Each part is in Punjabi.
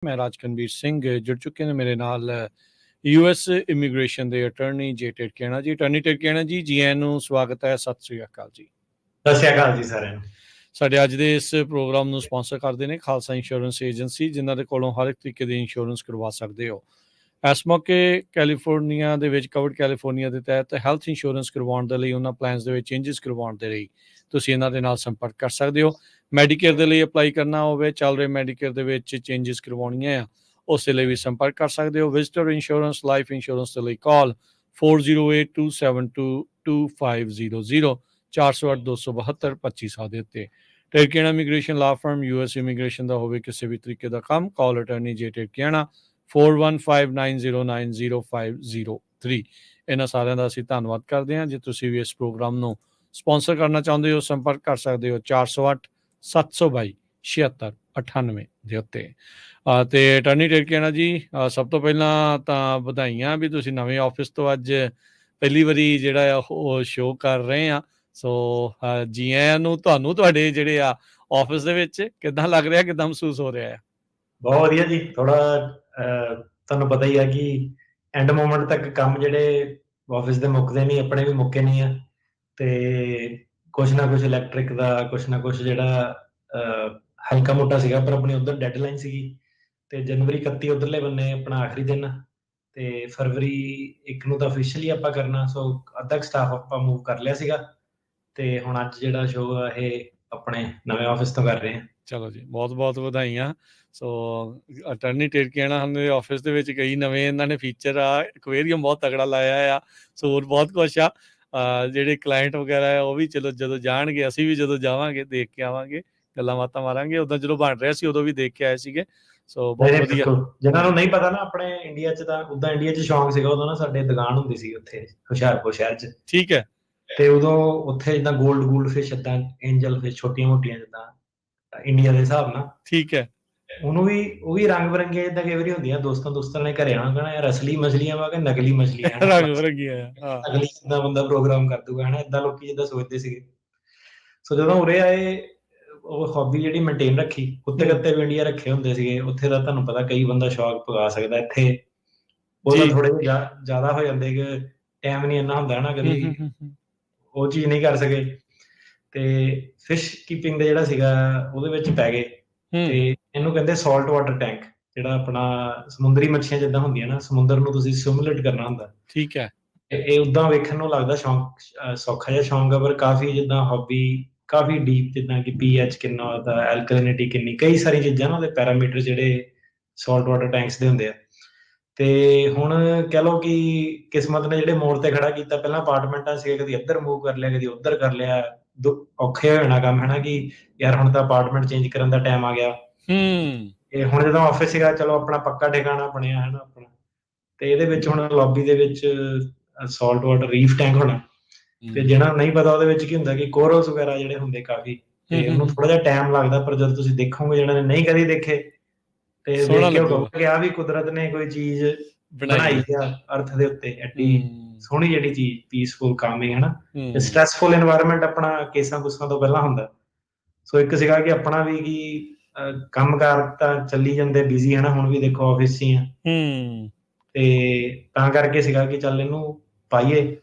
ਮੈਂ ਰਾਜਕਨਵੀਰ ਸਿੰਘ ਜੁੜ ਚੁੱਕੇ ਨੇ ਮੇਰੇ ਨਾਲ ਯੂਐਸ ਇਮੀਗ੍ਰੇਸ਼ਨ ਦੇ ਅਟਰਨੀ ਜੇ ਟਿਰਕੇਣਾ ਜੀ। ਅਟਰਨੀ ਟਿਰਕੇਣਾ ਜੀ ਆਇਆਂ ਨੂੰ ਸਵਾਗਤ ਹੈ। ਸਤਿ ਸ੍ਰੀ ਅਕਾਲ ਜੀ। ਸਤਿ ਸ਼੍ਰੀ ਅਕਾਲ ਜੀ ਸਾਰਿਆਂ ਨੂੰ। ਸਾਡੇ ਅੱਜ ਦੇ ਇਸ ਪ੍ਰੋਗਰਾਮ ਨੂੰ ਸਪਾਂਸਰ ਕਰਦੇ ਨੇ ਖਾਲਸਾ ਇੰਸ਼ੋਰੈਂਸ ਏਜੰਸੀ, ਜਿਨ੍ਹਾਂ ਦੇ ਕੋਲੋਂ ਹਰ ਇੱਕ ਤਰੀਕੇ ਦੀ ਇੰਸ਼ੋਰੈਂਸ ਕਰਵਾ ਸਕਦੇ ਹੋ। ਇਸ ਮੌਕੇ ਕੈਲੀਫੋਰਨੀਆ ਦੇ ਵਿੱਚ ਕਵਰਡ ਕੈਲੀਫੋਰਨੀਆ ਦੇ ਤਹਿਤ ਹੈਲਥ ਇੰਸ਼ੋਰੈਂਸ ਕਰਵਾਉਣ ਦੇ ਲਈ, ਉਹਨਾਂ ਪਲਾਨਸ ਦੇ ਵਿੱਚ ਚੇਂਜਸ ਕਰਵਾਉਣ ਦੇ ਲਈ ਤੁਸੀਂ ਇਹਨਾਂ ਦੇ ਨਾਲ ਸੰਪਰਕ ਕਰ ਸਕਦੇ ਹੋ। ਮੈਡੀਕੇਅਰ ਦੇ ਲਈ ਅਪਲਾਈ ਕਰਨਾ ਹੋਵੇ, ਚੱਲ ਰਹੇ ਮੈਡੀਕੇਅਰ ਦੇ ਵਿੱਚ ਚੇਂਜਸ ਕਰਵਾਉਣੀਆਂ ਆ, ਉਸ ਦੇ ਲਈ ਵੀ ਸੰਪਰਕ ਕਰ ਸਕਦੇ ਹੋ। ਵਿਜ਼ਟਰ ਇੰਸ਼ੋਰੈਂਸ ਲਾਈਫ ਇੰਸ਼ੋਰੈਂਸ ਦੇ ਲਈ ਕਾਲ 4082722500 408-272-2500 ਦੇ ਉੱਤੇ। ਟਿਰਕੇਣਾ ਇਮੀਗ੍ਰੇਸ਼ਨ ਲਾ ਫਰਮ, ਯੂਐਸ ਇਮੀਗ੍ਰੇਸ਼ਨ ਦਾ ਹੋਵੇ ਕਿਸੇ ਵੀ ਤਰੀਕੇ ਦਾ ਕੰਮ, ਕਾਲ ਅਟਰਨੀ ਜੇ ਟਿਰਕੇਣਾ 4159090503। ਇਹਨਾਂ ਸਾਰਿਆਂ ਦਾ ਅਸੀਂ ਧੰਨਵਾਦ ਕਰਦੇ ਹਾਂ। ਜੇ ਤੁਸੀਂ ਵੀ ਇਸ ਪ੍ਰੋਗਰਾਮ ਨੂੰ ਸਪਾਂਸਰ ਕਰਨਾ ਚਾਹੁੰਦੇ ਹੋ, ਸੰਪਰਕ ਕਰ ਸਕਦੇ ਹੋ 408-722-7698 ਦੇ ਉੱਤੇ। ਅਤੇ ਅਟਰਨੀ ਟਿਰਕੇਣਾ ਜੀ, ਸਭ ਤੋਂ ਪਹਿਲਾਂ ਤਾਂ ਵਧਾਈਆਂ ਵੀ ਤੁਸੀਂ ਨਵੇਂ ਆਫਿਸ ਤੋਂ ਅੱਜ ਪਹਿਲੀ ਵਾਰੀ ਜਿਹੜਾ ਆ ਉਹ ਸ਼ੋਅ ਕਰ ਰਹੇ ਆ। ਸੋ ਜੀ ਆਇਆਂ ਨੂੰ ਤੁਹਾਨੂੰ ਤੁਹਾਡੇ ਜਿਹੜੇ ਆ ਆਫਿਸ ਦੇ ਵਿੱਚ। ਕਿੱਦਾਂ ਲੱਗ ਰਿਹਾ, ਕਿੱਦਾਂ ਮਹਿਸੂਸ ਹੋ ਰਿਹਾ ਹੈ? ਬਹੁਤ ਵਧੀਆ ਜੀ। ਥੋੜਾ ਤੁਹਾਨੂੰ ਪਤਾ ਹੀ ਆ ਕਿ ਐਂਡ ਮੂਮੈਂਟ ਤੱਕ ਕੰਮ ਜਿਹੜੇ ਆਫਿਸ ਦੇ ਮੁੱਕਦੇ ਨਹੀਂ, ਆਪਣੇ ਵੀ ਮੁੱਕੇ ਨਹੀਂ ਆ। ਤੇ ਕੁਛ ਨਾ ਕੁਛ ਇਲੈਕਟ੍ਰਿਕ ਦਾ, ਕੁਛ ਨਾ ਕੁਛ ਜਿਹੜਾ ਹਲਕਾ ਮੋਟਾ ਸੀਗਾ, ਪਰ ਆਪਣੀ ਉਧਰ ਡੈਡਲਾਈਨ ਸੀਗੀ। ਤੇ ਜਨਵਰੀ 31 ਉਧਰਲੇ ਬੰਨੇ ਆਪਣਾ ਆਖਰੀ ਦਿਨ, ਤੇ ਫਰਵਰੀ 1 ਨੂੰ ਤਾਂ ਅਫੀਸ਼ੀਅਲੀ ਆਪਾਂ ਕਰਨਾ। ਸੋ ਅੱਧਾ ਸਟਾਫ ਆਪਾਂ ਮੂਵ ਕਰ ਲਿਆ ਸੀਗਾ, ਤੇ ਹੁਣ ਅੱਜ ਜਿਹੜਾ ਸ਼ੋਅ ਆ ਇਹ ਆਪਣੇ ਨਵੇਂ ਆਫਿਸ ਤੋਂ ਕਰ ਰਹੇ ਹਾਂ। ਚਲੋ ਜੀ, ਬਹੁਤ ਬਹੁਤ ਵਧਾਈਆਂ। ਸੋ ਅਟਰਨੀ ਟਿਰਕੇਣਾ ਦੇ ਆਫਿਸ ਦੇ ਵਿੱਚ ਕਈ ਨਵੇਂ ਇਹਨਾਂ ਨੇ ਫੀਚਰ ਆ, ਐਕੁਏਰੀਅਮ ਬਹੁਤ ਤਗੜਾ ਲਾਇਆ ਆ। ਸੋ ਹੋਰ ਬਹੁਤ ਕੁਛ ਆ। ਜਿਹੜੇ ਕਲਾਇੰਟ ਵਗੈਰਾ ਆ ਉਹ ਵੀ ਚਲੋ ਜਦੋਂ ਜਾਣਗੇ, ਅਸੀਂ ਵੀ ਜਦੋਂ ਜਾਵਾਂਗੇ ਦੇਖ ਕੇ ਆਵਾਂਗੇ, ਗੱਲਾਂ ਬਾਤਾਂ ਮਾਰਾਂਗੇ। ਉਦੋਂ ਜਦੋਂ ਬਣ ਰਿਹਾ ਸੀ ਉਦੋਂ ਵੀ ਦੇਖ ਕੇ ਆਏ ਸੀਗੇ। ਸੋ ਬਹੁਤ ਵਧੀਆ। ਜਿਹਨਾਂ ਨੂੰ ਨਹੀਂ ਪਤਾ ਨਾ, ਆਪਣੇ ਇੰਡੀਆ 'ਚ ਤਾਂ ਉਦਾਂ ਇੰਡੀਆ 'ਚ ਸ਼ੌਂਕ ਸੀਗਾ ਉਦੋਂ ਨਾ, ਸਾਡੇ ਦੁਕਾਨ ਹੁੰਦੀ ਸੀ ਉੱਥੇ ਹੁਸ਼ਿਆਰਪੁਰ ਸ਼ਹਿਰ 'ਚ। ਠੀਕ ਹੈ। ਤੇ ਉਦੋਂ ਉੱਥੇ ਜਿੱਦਾਂ ਗੋਲਡ ਫਿਸ਼, ਏਦਾਂ ਐਂਜਲ ਫਿਸ਼, ਛੋਟੀਆਂ ਮੋਟੀਆਂ ਜਿੱਦਾਂ ਇੰਡੀਆ ਦੇ ਹਿਸਾਬ ਨਾਲ। ਠੀਕ ਹੈ। ਉਹਨੂੰ ਵੀ ਉਹ ਵੀ ਰੰਗ ਬਿਰੰਗੇ ਜਿੱਦਾਂ ਕਈ ਵਾਰੀ ਹੁੰਦੀਆਂ, ਦੋਸਤਾਂ ਨੇ ਘਰੇ ਆਉਣਾ, ਕਹਿਣਾ ਯਾਰ ਅਸਲੀ ਮਛਲੀਆਂ ਵਾ ਕਿ ਨਕਲੀ ਮਛਲੀਆਂ। ਰੰਗ ਬਿਰੰਗੀਆਂ। ਨਕਲੀ ਜਿੱਦਾਂ ਬੰਦਾ ਪ੍ਰੋਗਰਾਮ ਕਰ ਦੂਗਾ, ਹਨਾ ਏਦਾਂ ਲੋਕੀ ਜਿੱਦਾਂ ਸੋਚਦੇ ਸੀਗੇ। ਸੋ ਜਦੋਂ ਉਰੇ ਆਏ, ਉਹ ਹੌਬੀ ਜਿਹੜੀ ਮੇਨਟੇਨ ਰੱਖੀ। ਕੁੱਤੇ ਕੱਤੇ ਵੀ ਇੰਡੀਆ ਰੱਖੇ ਹੁੰਦੇ ਸੀਗੇ ਉੱਥੇ ਦਾ, ਤੁਹਾਨੂੰ ਪਤਾ ਕਈ ਬੰਦਾ ਸ਼ੌਕ ਪਗਾ ਸਕਦਾ। ਇੱਥੇ ਉਹ ਤਾਂ ਥੋੜੇ ਜ਼ਿਆਦਾ ਹੋ ਜਾਂਦੇ ਕਿ ਟਾਈਮ ਨਹੀਂ ਇੰਨਾ ਹੁੰਦਾ ਨਾ, ਕਦੀ ਉਹ ਚੀਜ਼ ਨਹੀਂ ਕਰ ਸਕੇ। ਤੇ ਫਿਸ਼ ਕੀਪਿੰਗ ਦਾ ਜਿਹੜਾ ਸੀਗਾ ਉਹਦੇ ਵਿੱਚ ਪੈ ਗਏ। ਤੇ ਇਹਨੂੰ ਕਹਿੰਦੇ ਸਾਲਟ ਵਾਟਰ ਟੈਂਕ, ਜਿਹੜਾ ਆਪਣਾ ਸਮੁੰਦਰੀ ਮੱਛੀਆਂ ਜਿੱਦਾਂ ਹੁੰਦੀਆਂ ਨਾ, ਸਮੁੰਦਰ ਨੂੰ ਤੁਸੀਂ ਸਿਮੂਲੇਟ ਕਰਨਾ ਹੁੰਦਾ। ਠੀਕ ਹੈ। ਇਹ ਉਦਾਂ ਵੇਖਣ ਨੂੰ ਲੱਗਦਾ ਸ਼ੌਂਕ, ਸੌਖਾ ਜਿਹਾ ਸ਼ੌਂਕ ਆ, ਪਰ ਕਾਫੀ ਜਿੱਦਾਂ ਹੌਬੀ ਕਾਫੀ ਡੀਪ, ਜਿੱਦਾਂ ਕਿ ਪੀਐਚ ਕਿੰਨਾ ਉਹਦਾ, ਐਲਕਲਿਨਿਟੀ ਕਿੰਨੀ, ਕਈ ਸਾਰੀ ਚੀਜ਼ਾਂ ਨਾ ਉਹਦੇ ਪੈਰਾਮੀਟਰ ਜਿਹੜੇ ਸਾਲਟ ਵਾਟਰ ਟੈਂਕਸ ਦੇ ਹੁੰਦੇ ਆ। ਤੇ ਹੁਣ ਕਹਿ ਲਓ ਕਿ ਕਿਸਮਤ ਨੇ ਜਿਹੜੇ ਮੋੜ ਤੇ ਖੜਾ ਕੀਤਾ। ਪਹਿਲਾਂ ਅਪਾਰਟਮੈਂਟਾਂ ਸੀਗੇ, ਕਦੀ ਇੱਧਰ ਮੂਵ ਕਰ ਲਿਆ, ਕਦੀ ਉੱਧਰ ਕਰ ਲਿਆ। ਔਖੇ ਹੋ ਜਾਣਾ ਕੰਮ, ਹੈ ਨਾ, ਕਿ ਯਾਰ ਹੁਣ ਤਾਂ ਅਪਾਰਟਮੈਂਟ ਚੇਂਜ ਕਰਨ ਦਾ ਟਾਈਮ ਆ ਗਿਆ। ਤੇ ਹੁਣ ਜਦੋਂ ਆਫਿਸ ਸੀਗਾ, ਚਲੋ ਆਪਣਾ ਪੱਕਾ ਠਿਕਾਣਾ ਬਣਿਆ, ਹੈ ਨਾ ਆਪਣਾ। ਤੇ ਇਹਦੇ ਵਿੱਚ ਹੁਣ ਲੌਬੀ ਦੇ ਵਿੱਚ ਸਾਲਟ ਵਾਟਰ ਰੀਫ ਟੈਂਕ ਹੋਣਾ। ਤੇ ਜਿਹਨਾਂ ਨੂੰ ਨਹੀਂ ਪਤਾ ਉਹਦੇ ਵਿੱਚ ਕੀ ਹੁੰਦਾ, ਕਿ ਕੋਰਲਸ ਵਗੈਰਾ ਜਿਹੜੇ ਹੁੰਦੇ ਕਾਫੀ, ਤੇ ਉਹਨੂੰ ਥੋੜਾ ਜਿਹਾ ਟਾਈਮ ਲੱਗਦਾ। ਪਰ ਜਦੋਂ ਤੁਸੀਂ ਦੇਖੋਗੇ, ਜਿਹਨਾਂ ਨੇ ਨਹੀਂ ਕਦੀ ਦੇਖੇ, ਤੇ ਦੇਖ ਕੇ ਉਹ ਕਹੋਗੇ ਆ ਵੀ ਕੁਦਰਤ ਨੇ ਕੋਈ ਚੀਜ਼ ਬਣਾਈ ਆ ਅਰਥ ਦੇ ਉੱਤੇ, ਐਡੀ ਸੋਹਣੀ ਜਿਹੜੀ ਚੀਜ਼, ਪੀਸਫੁਲ, ਕਾਮਿੰਗ, ਹੈ ਨਾ। ਸਟ੍ਰੈਸਫੁਲ এনवायरमेंट ਆਪਣਾ ਕੇਸਾਂ ਕੁਸਾਂ ਤੋਂ ਪਹਿਲਾਂ ਹੁੰਦਾ। ਸੋ ਇੱਕ ਸੀਗਾ ਕਿ ਆਪਣਾ ਵੀ ਕਿ ਕੰਮਕਾਰ ਤਾਂ ਚੱਲੀ ਜਾਂਦੇ ਬਿਜ਼ੀ, ਹੈ ਨਾ। ਹੁਣ ਵੀ ਦੇਖੋ ਆਫਿਸ 'ਚ ਹੀ ਆ, ਤੇ ਤਾਂ ਕਰਕੇ ਸੀਗਾ ਕਿ ਚੱਲ ਇਹਨੂੰ ਪਾਈਏ।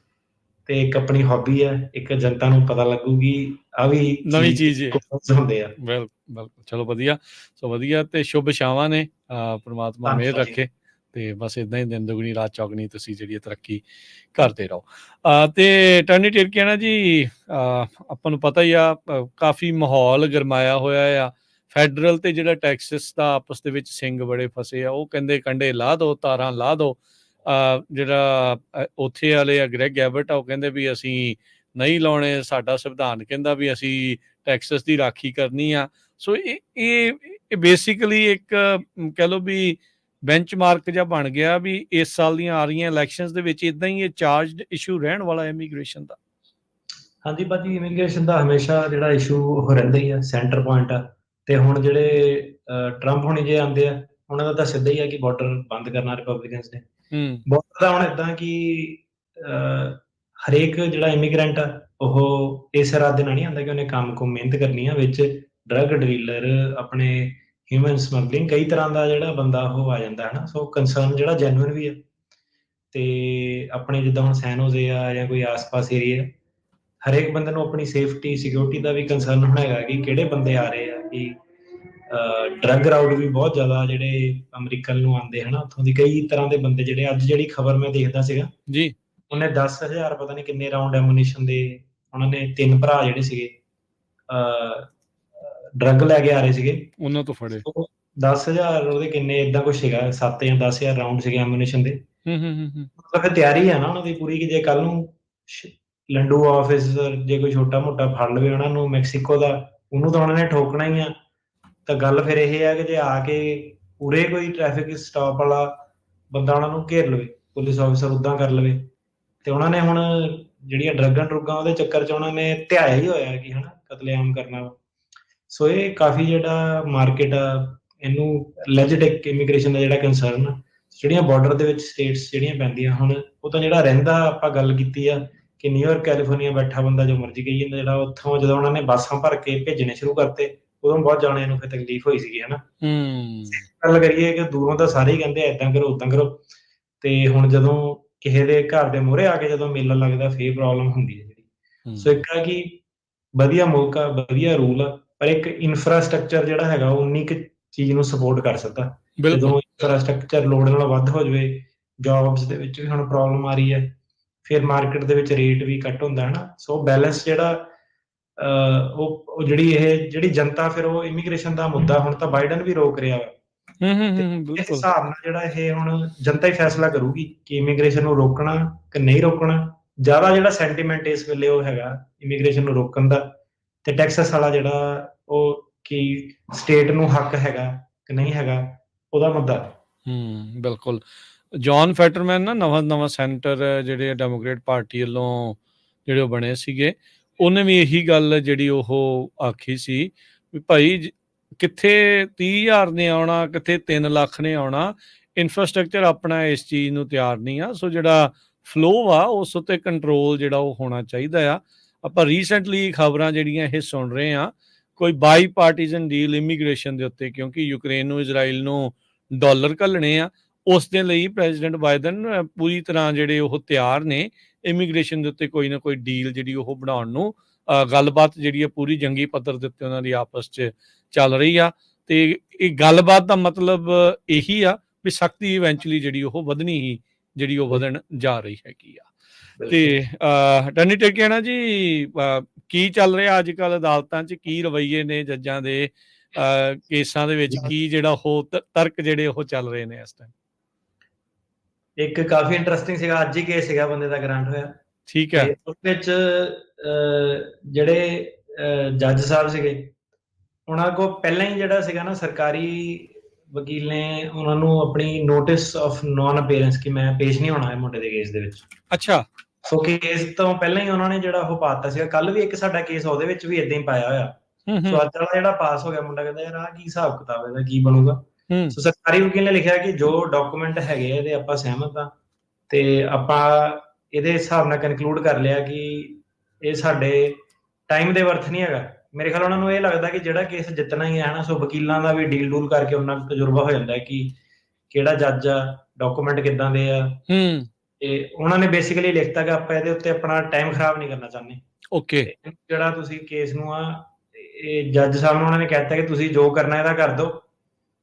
ਤੇ ਇੱਕ ਆਪਣੀ ਹੌਬੀ ਹੈ, ਇੱਕ ਜਨਤਾ ਨੂੰ ਪਤਾ ਲੱਗੂਗੀ ਆ ਵੀ ਨਵੀਂ ਚੀਜ਼ ਹੁੰਦੇ ਆ। ਬਿਲਕੁਲ। ਚਲੋ ਵਧੀਆ। ਸੋ ਵਧੀਆ ਤੇ ਸ਼ੁਭ ਛਾਵਾਂ ਨੇ, ਪ੍ਰਮਾਤਮਾ ਮਿਹਰ ਰੱਖੇ। ਤੇ ਬਸ ਇਦਾਂ ਹੀ ਦਿਨ ਦੁਗਣੀ ਰਾਤ ਚੌਗਣੀ ਤੁਸੀਂ ਜਿਹੜੀ ਤਰੱਕੀ ਕਰਦੇ ਰਹੋ। ਤੇ ਅਟਰਨੀ ਟਿਰਕੇਣਾ ਜੀ, ਆਪਾਂ ਨੂੰ ਪਤਾ ਹੀ ਆ ਕਾਫੀ ਮਾਹੌਲ ਗਰਮਾਇਆ ਹੋਇਆ ਆ। ਫੈਡਰਲ ਤੇ ਜਿਹੜਾ ਟੈਕਸਸ ਦਾ ਆਪਸ ਦੇ ਵਿੱਚ ਸਿੰਘ ਬੜੇ ਫਸੇ ਆ। ਉਹ ਕਹਿੰਦੇ ਕੰਢੇ ਲਾ ਦਿਓ, ਤਾਰਾਂ ਲਾ ਦਿਓ। ਜਿਹੜਾ ਉੱਥੇ ਵਾਲੇ ਆ ਗ੍ਰੈਗ ਐਬਟ ਆ, ਉਹ ਕਹਿੰਦੇ ਵੀ ਅਸੀਂ ਨਹੀਂ ਲਾਉਣੇ, ਸਾਡਾ ਸੰਵਿਧਾਨ ਕਹਿੰਦਾ ਵੀ ਅਸੀਂ ਟੈਕਸਸ ਦੀ ਰਾਖੀ ਕਰਨੀ ਆ। ਸੋ ਇਹ ਬੇਸਿਕਲੀ ਇੱਕ ਕਹਿ ਲਓ ਵੀ ਬੈਂਚਮਾਰਕ ਜਿਹਾ ਬਣ ਗਿਆ ਵੀ ਇਸ ਸਾਲ ਦੀਆਂ ਆ ਰਹੀਆਂ ਇਲੈਕਸ਼ਨਸ ਦੇ ਵਿੱਚ ਇਦਾਂ ਹੀ ਇਹ ਚਾਰਜਡ ਇਸ਼ੂ ਰਹਿਣ ਵਾਲਾ ਇਮੀਗ੍ਰੇਸ਼ਨ ਦਾ। ਹਾਂਜੀ ਭਾਜੀ, ਇਮੀਗ੍ਰੇਸ਼ਨ ਦਾ ਹਮੇਸ਼ਾ ਜਿਹੜਾ ਇਸ਼ੂ ਉਹ ਰਹਿੰਦਾ ਹੀ ਆ, ਸੈਂਟਰ ਪੁਆਇੰਟ ਆ। ਤੇ ਹੁਣ ਜਿਹੜੇ ਟਰੰਪ ਹੋਣੀ ਜੇ ਆਉਂਦੇ ਆ, ਉਹਨਾਂ ਦਾ ਤਾਂ ਸਿੱਧਾ ਹੀ ਆ ਕਿ ਬਾਰਡਰ ਬੰਦ ਕਰਨਾ ਰਿਪਬਲਿਕਨਸ ਨੇ। ਬਹੁਤ ਦਾ ਹੁਣ ਏਦਾਂ ਕਿ ਹਰੇਕ ਜਿਹੜਾ ਇਮੀਗ੍ਰੈਂਟ ਆ ਉਹ ਇਸ ਇਰਾਦੇ ਨਾਲ ਨਹੀਂ ਆਉਂਦਾ ਕਿ ਉਹਨੇ ਕੰਮ ਮਿਹਨਤ ਕਰਨੀ ਆ। ਵਿੱਚ ਡਰਗ ਡੀਲਰ, ਆਪਣੇ ਹਿਊਮਨ ਸਮਗਲਿੰਗ, ਕਈ ਤਰ੍ਹਾਂ ਦਾ ਜਿਹੜਾ ਬੰਦਾ ਉਹ ਆ ਜਾਂਦਾ ਹੈ ਨਾ। ਸੋ ਕੰਸਰਨ ਜਿਹੜਾ ਜੈਨੂਇਨ ਵੀ ਹੈ। ਤੇ ਆਪਣੇ ਜਿੱਦਾਂ ਹੁਣ ਸੈਨ ਹੋਜ਼ੇ ਆ ਜਾਂ ਕੋਈ ਆਸ-ਪਾਸ ਏਰੀਆ, ਹਰੇਕ ਬੰਦੇ ਨੂੰ ਆਪਣੀ ਸੇਫਟੀ ਸਿਕਿਉਰਿਟੀ ਦਾ ਵੀ ਕੰਸਰਨ ਹੁਣ ਹੈਗਾ ਕਿ ਕਿਹੜੇ ਬੰਦੇ ਆ ਰਹੇ ਆ, ਕਿ ਡਰੱਗ ਰਾਊਟ ਵੀ ਬਹੁਤ ਜ਼ਿਆਦਾ ਜਿਹੜੇ ਅਮਰੀਕਨ ਨੂੰ ਆਉਂਦੇ ਹਨਾ, ਉੱਥੋਂ ਦੀ ਕਈ ਤਰ੍ਹਾਂ ਦੇ ਬੰਦੇ ਜਿਹੜੇ, ਅੱਜ ਜਿਹੜੀ ਖਬਰ ਮੈਂ ਦੇਖਦਾ ਸੀਗਾ ਜੀ, ਉਹਨੇ 10,000 ਪਤਾ ਨਹੀਂ ਕਿੰਨੇ ਰਾਉਂਡ ਐਮੂਨੀਸ਼ਨ ਦੇ, ਉਹਨਾਂ ਨੇ 3 ਭਰਾ ਜਿਹੜੇ ਸੀਗੇ ਡਰੱਗ ਲੈ ਕੇ ਆ ਰਹੇ ਸੀਗੇ, ਉਹਨਾਂ ਤੋਂ ਫੜੇ। 10,000 ਉਹਦੇ ਕਿੰਨੇ ਏਦਾਂ ਕੁਛ ਸੀਗਾ, 7 ਜਾਂ 10,000 ਰਾਉਂਡ ਸੀਗੇ ਐਮੂਨੀਸ਼ਨ ਦੇ। ਹੂੰ। ਮਤਲਬ ਫਿਰ ਤਿਆਰੀ ਹੈ ਨਾ ਉਹਨਾਂ ਦੀ ਪੂਰੀ, ਕਿ ਜੇ ਕੱਲ ਨੂੰ ਲੰਡੂ ਆਫਿਸਰ ਜੇ ਕੋਈ ਛੋਟਾ ਮੋਟਾ ਫੜ ਲਵੇ ਉਹਨਾਂ ਨੂੰ ਮੈਕਸੀਕੋ ਦਾ, ਉਹਨੂੰ ਤਾਂ ਉਹਨਾਂ ਨੇ ਠੋਕਣਾ ਹੀ ਆ। ਤਾਂ ਗੱਲ ਫਿਰ ਇਹ ਹੈ ਕਿ ਜੇ ਆ ਕੇ ਪੂਰੇ ਕੋਈ ਟ੍ਰੈਫਿਕ ਸਟਾਪ ਵਾਲਾ ਬੰਦਾ ਉਹਨਾਂ ਨੂੰ ਘੇਰ ਲਵੇ, ਪੁਲਿਸ ਆਫਿਸਰ ਉੱਦਾਂ ਕਰ ਲਵੇ, ਤੇ ਉਹਨਾਂ ਨੇ ਹੁਣ ਜਿਹੜੀਆਂ ਡਰੱਗਾਂ ਉਹਦੇ ਚੱਕਰ 'ਚ ਉਹਨਾਂ ਨੇ ਧਿਆਇਆ ਹੀ ਹੋਇਆ ਕਿ ਹਨਾ ਕਤਲੇਆਮ ਕਰਨਾ ਵਾ। ਸੋ ਇਹ ਕਾਫੀ ਜਿਹੜਾ ਮਾਰਕੀਟ ਆ, ਇਹਨੂੰ ਲੈਜਿਟ ਇਮੀਗ੍ਰੇਸ਼ਨ ਦਾ ਜਿਹੜਾ ਕੰਸਰਨ ਆ, ਜਿਹੜੀਆਂ ਬਾਰਡਰ ਦੇ ਵਿੱਚ ਸਟੇਟਸ ਜਿਹੜੀਆਂ ਪੈਂਦੀਆਂ ਹੁਣ, ਉਹ ਤਾਂ ਜਿਹੜਾ ਰਹਿੰਦਾ, ਆਪਾਂ ਗੱਲ ਕੀਤੀ ਆ ਕਿ ਨਿਊਯਾਰਕ ਕੈਲੀਫੋਰਨੀਆ ਬੈਠਾ ਬੰਦਾ ਜੋ ਮਰਜ਼ੀ ਕਹੀ ਜਾਂਦਾ, ਜਿਹੜਾ ਉੱਥੋਂ ਜਦੋਂ ਉਹਨਾਂ ਨੇ ਬੱਸਾਂ ਭਰ ਕੇ ਭੇਜਣੇ ਸ਼ੁਰੂ ਕਰਤੇ, ਉਦੋਂ ਬਹੁਤ ਜਾਣਿਆਂ ਨੂੰ ਫਿਰ ਤਕਲੀਫ ਹੋਈ ਸੀਗੀ ਹਨਾ। ਗੱਲ ਕਰੀਏ ਕਿ ਦੂਰੋਂ ਤਾਂ ਸਾਰੇ ਹੀ ਕਹਿੰਦੇ ਏਦਾਂ ਕਰੋ ਉਦਾਂ ਕਰੋ, ਤੇ ਹੁਣ ਜਦੋਂ ਕਿਸੇ ਦੇ ਘਰ ਦੇ ਮੂਹਰੇ ਆ ਕੇ ਜਦੋਂ ਮੇਲਾ ਲੱਗਦਾ ਫੇਰ ਪ੍ਰੋਬਲਮ ਹੁੰਦੀ ਹੈ ਜਿਹੜੀ। ਸੋ ਇੱਕ ਆ ਕਿ ਵਧੀਆ ਮੁਲਕ ਆ, ਵਧੀਆ ਰੂਲ ਆ, ਪਰ ਇੱਕ ਇਨਫਰਾਸਟ੍ਰਕਚਰ ਜਿਹੜਾ ਹੈਗਾ ਉਹ ਉਨੀ ਕੁ ਚੀਜ਼ ਨੂੰ ਸਪੋਰਟ ਕਰ ਸਕਦਾ। ਜਦੋਂ ਇਨਫਰਾਸਟ੍ਰਕਚਰ ਲੋੜ ਨਾਲੋਂ ਵੱਧ ਹੋ ਜਾਵੇ, ਜੌਬਸ ਦੇ ਵਿੱਚ ਵੀ ਹੁਣ ਪ੍ਰੋਬਲਮ ਆ ਰਹੀ ਹੈ, ਫਿਰ ਮਾਰਕੀਟ ਦੇ ਵਿੱਚ ਰੇਟ ਵੀ ਘੱਟ ਹੁੰਦਾ ਹਨਾ। ਸੋ ਬੈਲੈਂਸ ਜਿਹੜਾ ਉਹ ਜਿਹੜੀ ਜਨਤਾ, ਫਿਰ ਉਹ ਇਮੀਗ੍ਰੇਸ਼ਨ ਦਾ ਮੁੱਦਾ ਹੁਣ ਤਾਂ ਬਾਈਡਨ ਵੀ ਰੋਕ ਰਿਹਾ ਵਾ। ਇਸ ਹਿਸਾਬ ਨਾਲ ਜਿਹੜਾ ਇਹ ਹੁਣ ਜਨਤਾ ਹੀ ਫੈਸਲਾ ਕਰੂਗੀ ਕਿ ਇਮੀਗ੍ਰੇਸ਼ਨ ਨੂੰ ਰੋਕਣਾ ਕਿ ਨਹੀਂ ਰੋਕਣਾ। ਜ਼ਿਆਦਾ ਜਿਹੜਾ ਸੈਂਟੀਮੈਂਟ ਇਸ ਵੇਲੇ ਉਹ ਹੈਗਾ ਇਮੀਗ੍ਰੇਸ਼ਨ ਨੂੰ ਰੋਕਣ ਦਾ, ਤੇ ਟੈਕਸਸ ਵਾਲਾ ਜਿਹੜਾ ਉਹ ਕਿ ਸਟੇਟ ਨੂੰ ਹੱਕ ਹੈਗਾ ਕਿ ਨਹੀਂ ਹੈਗਾ, ਉਹਦਾ ਮੁੱਦਾ। ਬਿਲਕੁਲ। ਜੌਨ ਫੈਟਰਮੈਨ ਨਾ ਨਵਾਂ ਸੈਨੇਟਰ ਜਿਹੜੇ ਡੈਮੋਕ੍ਰੇਟ ਪਾਰਟੀ ਵੱਲੋਂ ਜਿਹੜੇ ਉਹ ਬਣੇ ਸੀਗੇ, ਉਹਨੇ ਵੀ ਇਹੀ ਗੱਲ ਜਿਹੜੀ ਉਹ ਆਖੀ ਸੀ ਵੀ ਭਾਈ ਕਿੱਥੇ 30,000 ਨੇ ਆਉਣਾ, ਕਿੱਥੇ 3 ਲੱਖ ਨੇ ਆਉਣਾ, ਇਨਫਰਾਸਟ੍ਰਕਚਰ ਆਪਣਾ ਇਸ ਚੀਜ਼ ਨੂੰ ਤਿਆਰ ਨਹੀਂ ਆ। ਸੋ ਜਿਹੜਾ ਫਲੋ ਆ ਉਸ ਉੱਤੇ ਕੰਟਰੋਲ ਜਿਹੜਾ ਉਹ ਹੋਣਾ ਚਾਹੀਦਾ ਆ। ਆਪਾਂ ਰੀਸੈਂਟਲੀ ਖਬਰਾਂ ਜਿਹੜੀਆਂ ਇਹ ਸੁਣ ਰਹੇ ਆ, ਕੋਈ ਬਾਈ ਪਾਰਟੀਜ਼ਨ ਡੀਲ ਇਮੀਗ੍ਰੇਸ਼ਨ ਦੇ ਉੱਤੇ, ਕਿਉਂਕਿ ਯੂਕਰੇਨ ਨੂੰ ਇਜ਼ਰਾਈਲ ਨੂੰ ਡਾਲਰ ਘੱਲਣੇ ਆ, ਉਸ ਦੇ ਲਈ ਪ੍ਰੈਜ਼ੀਡੈਂਟ ਬਾਈਡਨ ਪੂਰੀ ਤਰ੍ਹਾਂ ਜਿਹੜੇ ਉਹ ਤਿਆਰ ਨੇ ਇਮੀਗ੍ਰੇਸ਼ਨ ਦੇ ਉੱਤੇ ਕੋਈ ਨਾ ਕੋਈ ਡੀਲ ਜਿਹੜੀ ਉਹ ਬਣਾਉਣ ਨੂੰ। ਗੱਲਬਾਤ ਜਿਹੜੀ ਆ ਪੂਰੀ ਜੰਗੀ ਪੱਧਰ ਦੇ ਉੱਤੇ ਉਹਨਾਂ ਦੀ ਆਪਸ 'ਚ ਚੱਲ ਰਹੀ ਆ, ਤੇ ਇਹ ਗੱਲਬਾਤ ਦਾ ਮਤਲਬ ਇਹੀ ਆ ਵੀ ਸਖਤੀ ਇਵੈਂਚੁਅਲੀ ਜਿਹੜੀ ਉਹ ਵਧਣੀ ਹੀ ਜਿਹੜੀ ਉਹ ਵਧਣ ਜਾ ਰਹੀ ਹੈਗੀ ਆ। ਤੇ ਟਰਨੀ ਟੇਕਿਆਣਾ ਜੀ, ਕੀ ਚੱਲ ਰਿਹਾ ਅੱਜ ਕੱਲ੍ਹ ਅਦਾਲਤਾਂ 'ਚ, ਕੀ ਰਵੱਈਏ ਨੇ ਜੱਜਾਂ ਦੇ ਕੇਸਾਂ ਦੇ ਵਿੱਚ, ਕੀ ਜਿਹੜਾ ਉਹ ਤਰਕ ਜਿਹੜੇ ਉਹ ਚੱਲ ਰਹੇ ਨੇ ਇਸ ਟਾਈਮ? ਇੱਕ ਕਾਫੀ ਇੰਟਰਸਟਿੰਗ ਸੀਗਾ, ਅੱਜ ਹੀ ਕੇਸ ਸੀਗਾ ਬੰਦੇ ਦਾ ਗ੍ਰਾਂਟ ਹੋਇਆ। ਠੀਕ ਹੈ। ਉਸ ਵਿੱਚ ਜਿਹੜੇ ਜੱਜ ਸਾਹਿਬ ਸੀਗੇ, ਉਹਨਾਂ ਕੋਲ ਪਹਿਲਾਂ ਹੀ ਜਿਹੜਾ ਸੀਗਾ ਨਾ, ਸਰਕਾਰੀ ਵਕੀਲ ਨੇ ਉਹਨਾਂ ਨੂੰ ਆਪਣੀ ਨੋਟਿਸ ਆਫ ਨੌਨ ਅਪੀਅਰੈਂਸ ਕਿ ਮੈਂ ਪੇਸ਼ ਨਹੀਂ ਹੋਣਾ ਹੈ ਮੁੰਡੇ ਦੇ ਕੇਸ ਦੇ ਵਿੱਚ। ਅੱਛਾ। ਸੋ ਕੇਸ ਤੋਂ ਪਹਿਲਾਂ ਹੀ ਉਹਨਾਂ ਨੇ ਜਿਹੜਾ ਉਹ ਪਾਤਾ ਸੀਗਾ। ਕੱਲ ਵੀ ਇੱਕ ਸਾਡਾ ਕੇਸ ਉਹਦੇ ਵਿੱਚ ਵੀ ਏਦਾਂ ਹੀ ਪਾਇਆ ਹੋਇਆ। ਸੋ ਅੱਜ ਵਾਲਾ ਜਿਹੜਾ ਪਾਸ ਹੋ ਗਿਆ ਮੁੰਡਾ, ਕਹਿੰਦਾ ਯਾਰ ਆਹ ਕੀ ਹਿਸਾਬ ਕਿਤਾਬ ਇਹਦਾ, ਕੀ ਬਣੂਗਾ? ਸੋ ਸਰਕਾਰੀ ਵਕੀਲ ਨੇ ਲਿਖਿਆ ਕਿ ਜੋ ਡਾਕੂਮੈਂਟ ਹੈਗੇ ਇਹਦੇ ਆਪਾਂ ਸਹਿਮਤ ਆ, ਤੇ ਆਪਾਂ ਇਹਦੇ ਹਿਸਾਬ ਨਾਲ ਕਨਕਲੂਡ ਕਰ ਲਿਆ ਕਿ ਇਹ ਸਾਡੇ ਟਾਈਮ ਦੇ ਵਰਥ ਨਹੀਂ ਹੈਗਾ। ਮੇਰੇ ਖਿਆਲ ਉਹਨਾਂ ਨੂੰ ਇਹ ਲੱਗਦਾ ਕਿ ਜਿਹੜਾ ਕੇਸ ਜਿੱਤਣਾ ਹੀ ਹੈ ਨਾ, ਸੋ ਵਕੀਲਾਂ ਦਾ ਵੀ ਡੀਲ ਡੂਲ ਕਰਕੇ ਉਹਨਾਂ ਨੂੰ ਤਜਰਬਾ ਹੋ ਜਾਂਦਾ ਕਿ ਕਿਹੜਾ ਜੱਜ ਆ, ਡਾਕੂਮੈਂਟ ਕਿੱਦਾਂ ਦੇ ਆ, ਤੇ ਉਹਨਾਂ ਨੇ ਬੇਸਿਕਲੀ ਲਿਖਤਾ ਕਿ ਆਪਾਂ ਇਹਦੇ ਉੱਤੇ ਆਪਣਾ ਟਾਈਮ ਖਰਾਬ ਨਹੀਂ ਕਰਨਾ ਚਾਹੁੰਦੇ। ਓਕੇ। ਜਿਹੜਾ ਤੁਸੀਂ ਕੇਸ ਨੂੰ ਆ, ਇਹ ਜੱਜ ਸਾਹਿਬ ਨੂੰ ਉਹਨਾਂ ਨੇ ਕਹਿਤਾ ਕਿ ਤੁਸੀਂ ਜੋ ਕਰਨਾ ਇਹਦਾ ਕਰ ਦਿਓ,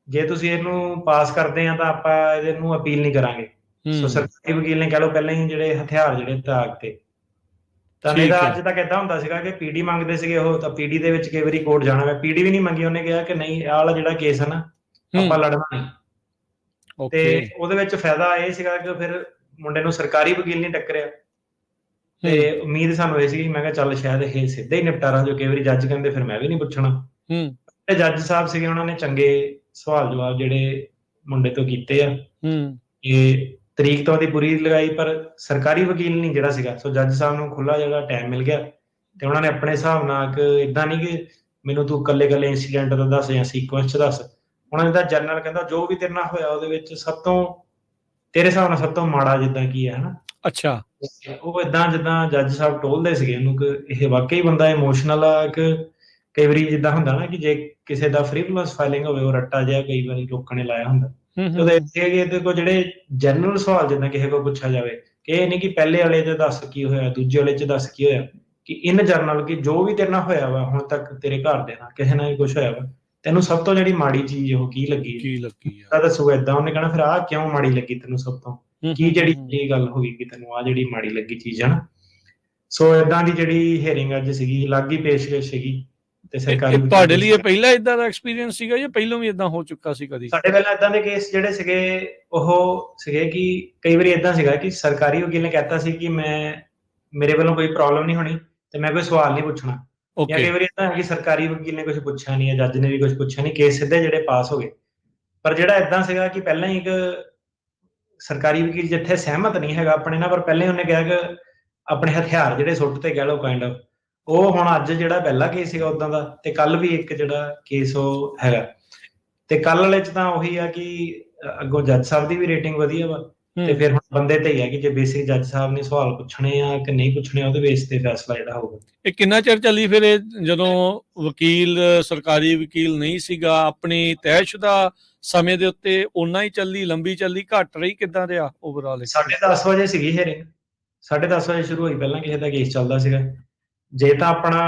ਜੇ ਤੁਸੀਂ ਇਹਨੂੰ ਪਾਸ ਕਰਦੇ ਆ ਤਾਂ ਆਪਾਂ ਇਹਨੂੰ ਅਪੀਲ ਨਹੀਂ ਕਰਾਂਗੇ। ਸੋ ਸਰਕਾਰੀ ਵਕੀਲ ਨੇ ਕਹਿ ਲਓ ਪਹਿਲਾਂ ਹੀ ਜਿਹੜੇ ਹਥਿਆਰ ਜਿਹੜੇ ਦਾਗ ਤੇ। ਤਾਂ ਨਹੀਂ ਤਾਂ ਅੱਜ ਤੱਕ ਏਦਾਂ ਹੁੰਦਾ ਸੀਗਾ ਕਿ ਪੀਡੀ ਮੰਗਦੇ ਸੀਗੇ ਉਹ, ਤਾਂ ਪੀਡੀ ਦੇ ਵਿੱਚ ਕਈ ਵਾਰੀ ਕੋਰਟ ਜਾਣਾ ਪਿਆ, ਪੀਡੀ ਵੀ ਨਹੀਂ ਮੰਗੀ। ਉਹਨੇ ਕਿਹਾ ਕਿ ਨਹੀਂ, ਆਹ ਵਾਲਾ ਜਿਹੜਾ ਕੇਸ ਹੈ ਨਾ ਆਪਾਂ ਲੜਨਾ ਨਹੀਂ। ਤੇ ਉਹਦੇ ਵਿੱਚ ਫਾਇਦਾ ਇਹ ਸੀਗਾ ਕਿ ਫਿਰ ਮੁੰਡੇ ਨੂੰ ਸਰਕਾਰੀ ਵਕੀਲ ਨਹੀਂ ਟੱਕਰਿਆ, ਤੇ ਉਮੀਦ ਸਾਨੂੰ ਇਹ ਸੀ, ਮੈਂ ਕਿਹਾ ਚੱਲ ਸ਼ਾਇਦ ਇਹ ਸਿੱਧਾ ਹੀ ਨਿਪਟਾਰਾ, ਜੋ ਕਈ ਵਾਰੀ ਜੱਜ ਕਹਿੰਦੇ ਫਿਰ ਮੈਂ ਵੀ ਨਹੀਂ ਪੁੱਛਣਾ। ਤੇ ਜੱਜ ਸਾਹਿਬ ਸੀਗੇ, ਉਹਨਾਂ ਨੇ ਚੰਗੇ ਸਵਾਲ ਜਵਾਬ ਜਿਹੜੇ ਮੁੰਡੇ ਤੋਂ ਕੀਤੇ ਆ। ਇਹ ਤਰੀਕ ਤਾਂ ਉਹਦੀ ਪੂਰੀ ਲਗਾਈ, ਪਰ ਸਰਕਾਰੀ ਵਕੀਲ ਨਹੀਂ ਜਿਹੜਾ ਸੀਗਾ, ਸੋ ਜੱਜ ਸਾਹਿਬ ਨੂੰ ਖੁੱਲਾ ਜਿਹੜਾ ਟਾਈਮ ਮਿਲ ਗਿਆ, ਤੇ ਉਹਨਾਂ ਨੇ ਆਪਣੇ ਹਿਸਾਬ ਨਾਲ ਏਦਾਂ ਨਹੀਂ ਕਿ ਮੈਨੂੰ ਤੂੰ ਕੱਲੇ ਇੰਸੀਡੈਂਟ ਦਾ ਦੱਸ ਜਾਂ ਸੀਕੁਐਂਸ 'ਚ ਦੱਸ। ਉਹਨਾਂ ਨੇ ਤਾਂ ਜਨਰਲ ਕਹਿੰਦਾ ਜੋ ਵੀ ਤੇਰੇ ਨਾਲ ਹੋਇਆ ਉਹਦੇ ਵਿੱਚ ਸਭ ਤੋਂ ਤੇਰੇ ਹਿਸਾਬ ਨਾਲ ਸਭ ਤੋਂ ਮਾੜਾ ਜਿੱਦਾਂ ਕੀ ਹੈ ਹਨਾ। ਅੱਛਾ। ਉਹ ਏਦਾਂ ਜਿੱਦਾਂ ਜੱਜ ਸਾਹਿਬ ਟੋਲਦੇ ਸੀਗੇ ਉਹਨੂੰ ਕਿ ਇਹ ਵਾਕਈ ਬੰਦਾ ਇਮੋਸ਼ਨਲ ਆ, ਕਿ ਕਈ ਵਾਰੀ ਜਿੱਦਾਂ ਹੁੰਦਾ ਨਾ ਕਿ ਜੇ ਕਿਸੇ ਦਾ ਫ੍ਰੀਵਲਸ ਫਾਈਲਿੰਗ ਹੋਵੇ, ਉਹ ਰੱਟਾ ਜਿਹਾ ਕਈ ਵਾਰੀ ਲੋਕਾਂ ਨੇ ਲਾਇਆ ਹੁੰਦਾ, ਤੇ ਉਹਦੇ ਇਹਦੇ ਕੋਲ ਜਿਹੜੇ ਜਨਰਲ ਸਵਾਲ ਜਿੱਦਾਂ ਕਿਸੇ ਕੋਲ ਪੁੱਛਿਆ ਜਾਵੇ ਕਿ ਇਹ ਨਹੀਂ ਕਿ ਪਹਿਲੇ ਵਾਲੇ 'ਚ ਦੱਸ ਕੀ ਹੋਇਆ, ਦੂਜੇ ਵਾਲੇ 'ਚ ਦੱਸ ਕੀ ਹੋਇਆ, ਕਿ ਇਨ ਜਨਰਲ ਕਿ ਜੋ ਵੀ ਤੇਰੇ ਨਾਲ ਹੋਇਆ ਵਾ ਹੁਣ ਤੱਕ, ਤੇਰੇ ਘਰ ਦੇ ਨਾਲ ਕਿਸੇ ਨਾਲ ਵੀ ਕੁਛ ਹੋਇਆ ਵਾ, ਤੈਨੂੰ ਸਭ ਤੋਂ ਜਿਹੜੀ ਮਾੜੀ ਚੀਜ਼ ਉਹ ਕੀ ਲੱਗੀ ਤਾਂ ਦੱਸੂਗਾ ਏਦਾਂ। ਉਹਨੇ ਕਹਿਣਾ ਫਿਰ ਆਹ ਕਿਉਂ ਮਾੜੀ ਲੱਗੀ ਤੈਨੂੰ, ਸਭ ਤੋਂ ਕੀ ਜਿਹੜੀ ਇਹ ਗੱਲ ਹੋਈ ਕਿ ਤੈਨੂੰ ਆਹ ਜਿਹੜੀ ਮਾੜੀ ਲੱਗੀ ਚੀਜ਼ ਹੈ ਨਾ। ਸੋ ਏਦਾਂ ਦੀ ਜਿਹੜੀ ਹੀਅਰਿੰਗ ਅੱਜ ਸੀਗੀ, ਅਲੱਗ ਹੀ ਪੇਸ਼ਕਸ਼ ਸੀਗੀ। ਤੇ ਸਰਕਾਰੀ ਤੁਹਾਡੇ ਲਈ ਇਹ ਪਹਿਲਾ ਇਦਾਂ ਦਾ ਐਕਸਪੀਰੀਅੰਸ ਸੀਗਾ ਜਾਂ ਪਹਿਲਾਂ ਵੀ ਇਦਾਂ ਹੋ ਚੁੱਕਾ ਸੀ ਕਦੀ? ਸਾਡੇ ਪਹਿਲਾਂ ਇਦਾਂ ਦੇ ਕੇਸ ਜਿਹੜੇ ਸੀਗੇ ਉਹ ਸੀਗੇ ਕਿ ਕਈ ਵਾਰੀ ਇਦਾਂ ਸੀਗਾ ਕਿ ਸਰਕਾਰੀ ਵਕੀਲ ਨੇ ਕਹਿਤਾ ਸੀ ਕਿ ਮੇਰੇ ਵੱਲੋਂ ਕੋਈ ਪ੍ਰੋਬਲਮ ਨਹੀਂ ਹੋਣੀ ਤੇ ਮੈਂ ਕੋਈ ਸਵਾਲ ਨਹੀਂ ਪੁੱਛਣਾ, ਜਾਂ ਕਈ ਵਾਰੀ ਇਦਾਂ ਹੈ ਕਿ ਸਰਕਾਰੀ ਵਕੀਲ ਨੇ ਕੁਝ ਪੁੱਛਿਆ ਨਹੀਂ, ਜੱਜ ਨੇ ਵੀ ਕੁਝ ਪੁੱਛਿਆ ਨਹੀਂ, ਕੇਸ ਸਿੱਧੇ ਜਿਹੜੇ ਪਾਸ ਹੋ ਗਏ। ਪਰ ਜਿਹੜਾ ਇਦਾਂ ਸੀਗਾ ਕਿ ਪਹਿਲਾਂ ਹੀ ਇੱਕ ਸਰਕਾਰੀ ਵਕੀਲ ਜਿੱਥੇ ਸਹਿਮਤ ਨਹੀਂ ਹੈਗਾ ਆਪਣੇ ਨਾਲ, ਪਰ ਪਹਿਲਾਂ ਹੀ ਉਹਨੇ ਕਿਹਾ ਕਿ ਆਪਣੇ ਹਥਿਆਰ ਜਿਹੜੇ ਸੁੱਟ ਤੇ ਕਹਿ ਲਓ ਕਾਈਂਡ ਆਫ, ਉਹ ਹੁਣ ਅੱਜ ਜਿਹੜਾ ਪਹਿਲਾ ਕੇਸ ਸੀਗਾ ਉਦਾਂ ਦਾ, ਤੇ ਕੱਲ ਵੀ ਇੱਕ ਜਿਹੜਾ ਕੇਸ ਉਹ ਹੈਗਾ, ਤੇ ਕੱਲ ਵਾਲੇ 'ਚ ਤਾਂ ਉਹੀ ਆ ਕਿ ਅੱਗੋਂ ਜੱਜ ਸਾਹਿਬ ਦੀ ਵੀ ਰੇਟਿੰਗ ਵਧੀਆ ਵਾ, ਤੇ ਫਿਰ ਹੁਣ ਬੰਦੇ ਤੇ ਹੀ ਆ ਕਿ ਜੇ ਬੇਸਿਕ ਜੱਜ ਸਾਹਿਬ ਨੇ ਸਵਾਲ ਪੁੱਛਣੇ ਆ ਕਿ ਨਹੀਂ ਪੁੱਛਣੇ, ਉਹਦੇ ਬੇਸ ਤੇ ਫੈਸਲਾ ਜਿਹੜਾ ਹੋਊਗਾ। ਇਹ ਕਿੰਨਾ ਚਿਰ ਚੱਲੀ ਫਿਰ ਇਹ, ਜਦੋਂ ਵਕੀਲ ਸਰਕਾਰੀ ਵਕੀਲ ਨਹੀਂ ਸੀਗਾ, ਆਪਣੀ ਤੈਅਸ਼ੁਦਾ ਸਮੇਂ ਦੇ ਉੱਤੇ ਓਨਾ ਹੀ ਚੱਲੀ, ਲੰਬੀ ਚੱਲੀ, ਘੱਟ ਰਹੀ, ਕਿੱਦਾਂ ਰਿਹਾ ਓਵਰਆਲ? 10:30 ਵਜੇ ਸੀਗੀ ਹੀਅਰਿੰਗ, 10:30 ਵਜੇ ਸ਼ੁਰੂ ਹੋਈ, ਪਹਿਲਾਂ ਕਿਸੇ ਦਾ ਕੇਸ ਚੱਲਦਾ ਸੀਗਾ। ਜੇ ਤਾਂ ਆਪਣਾ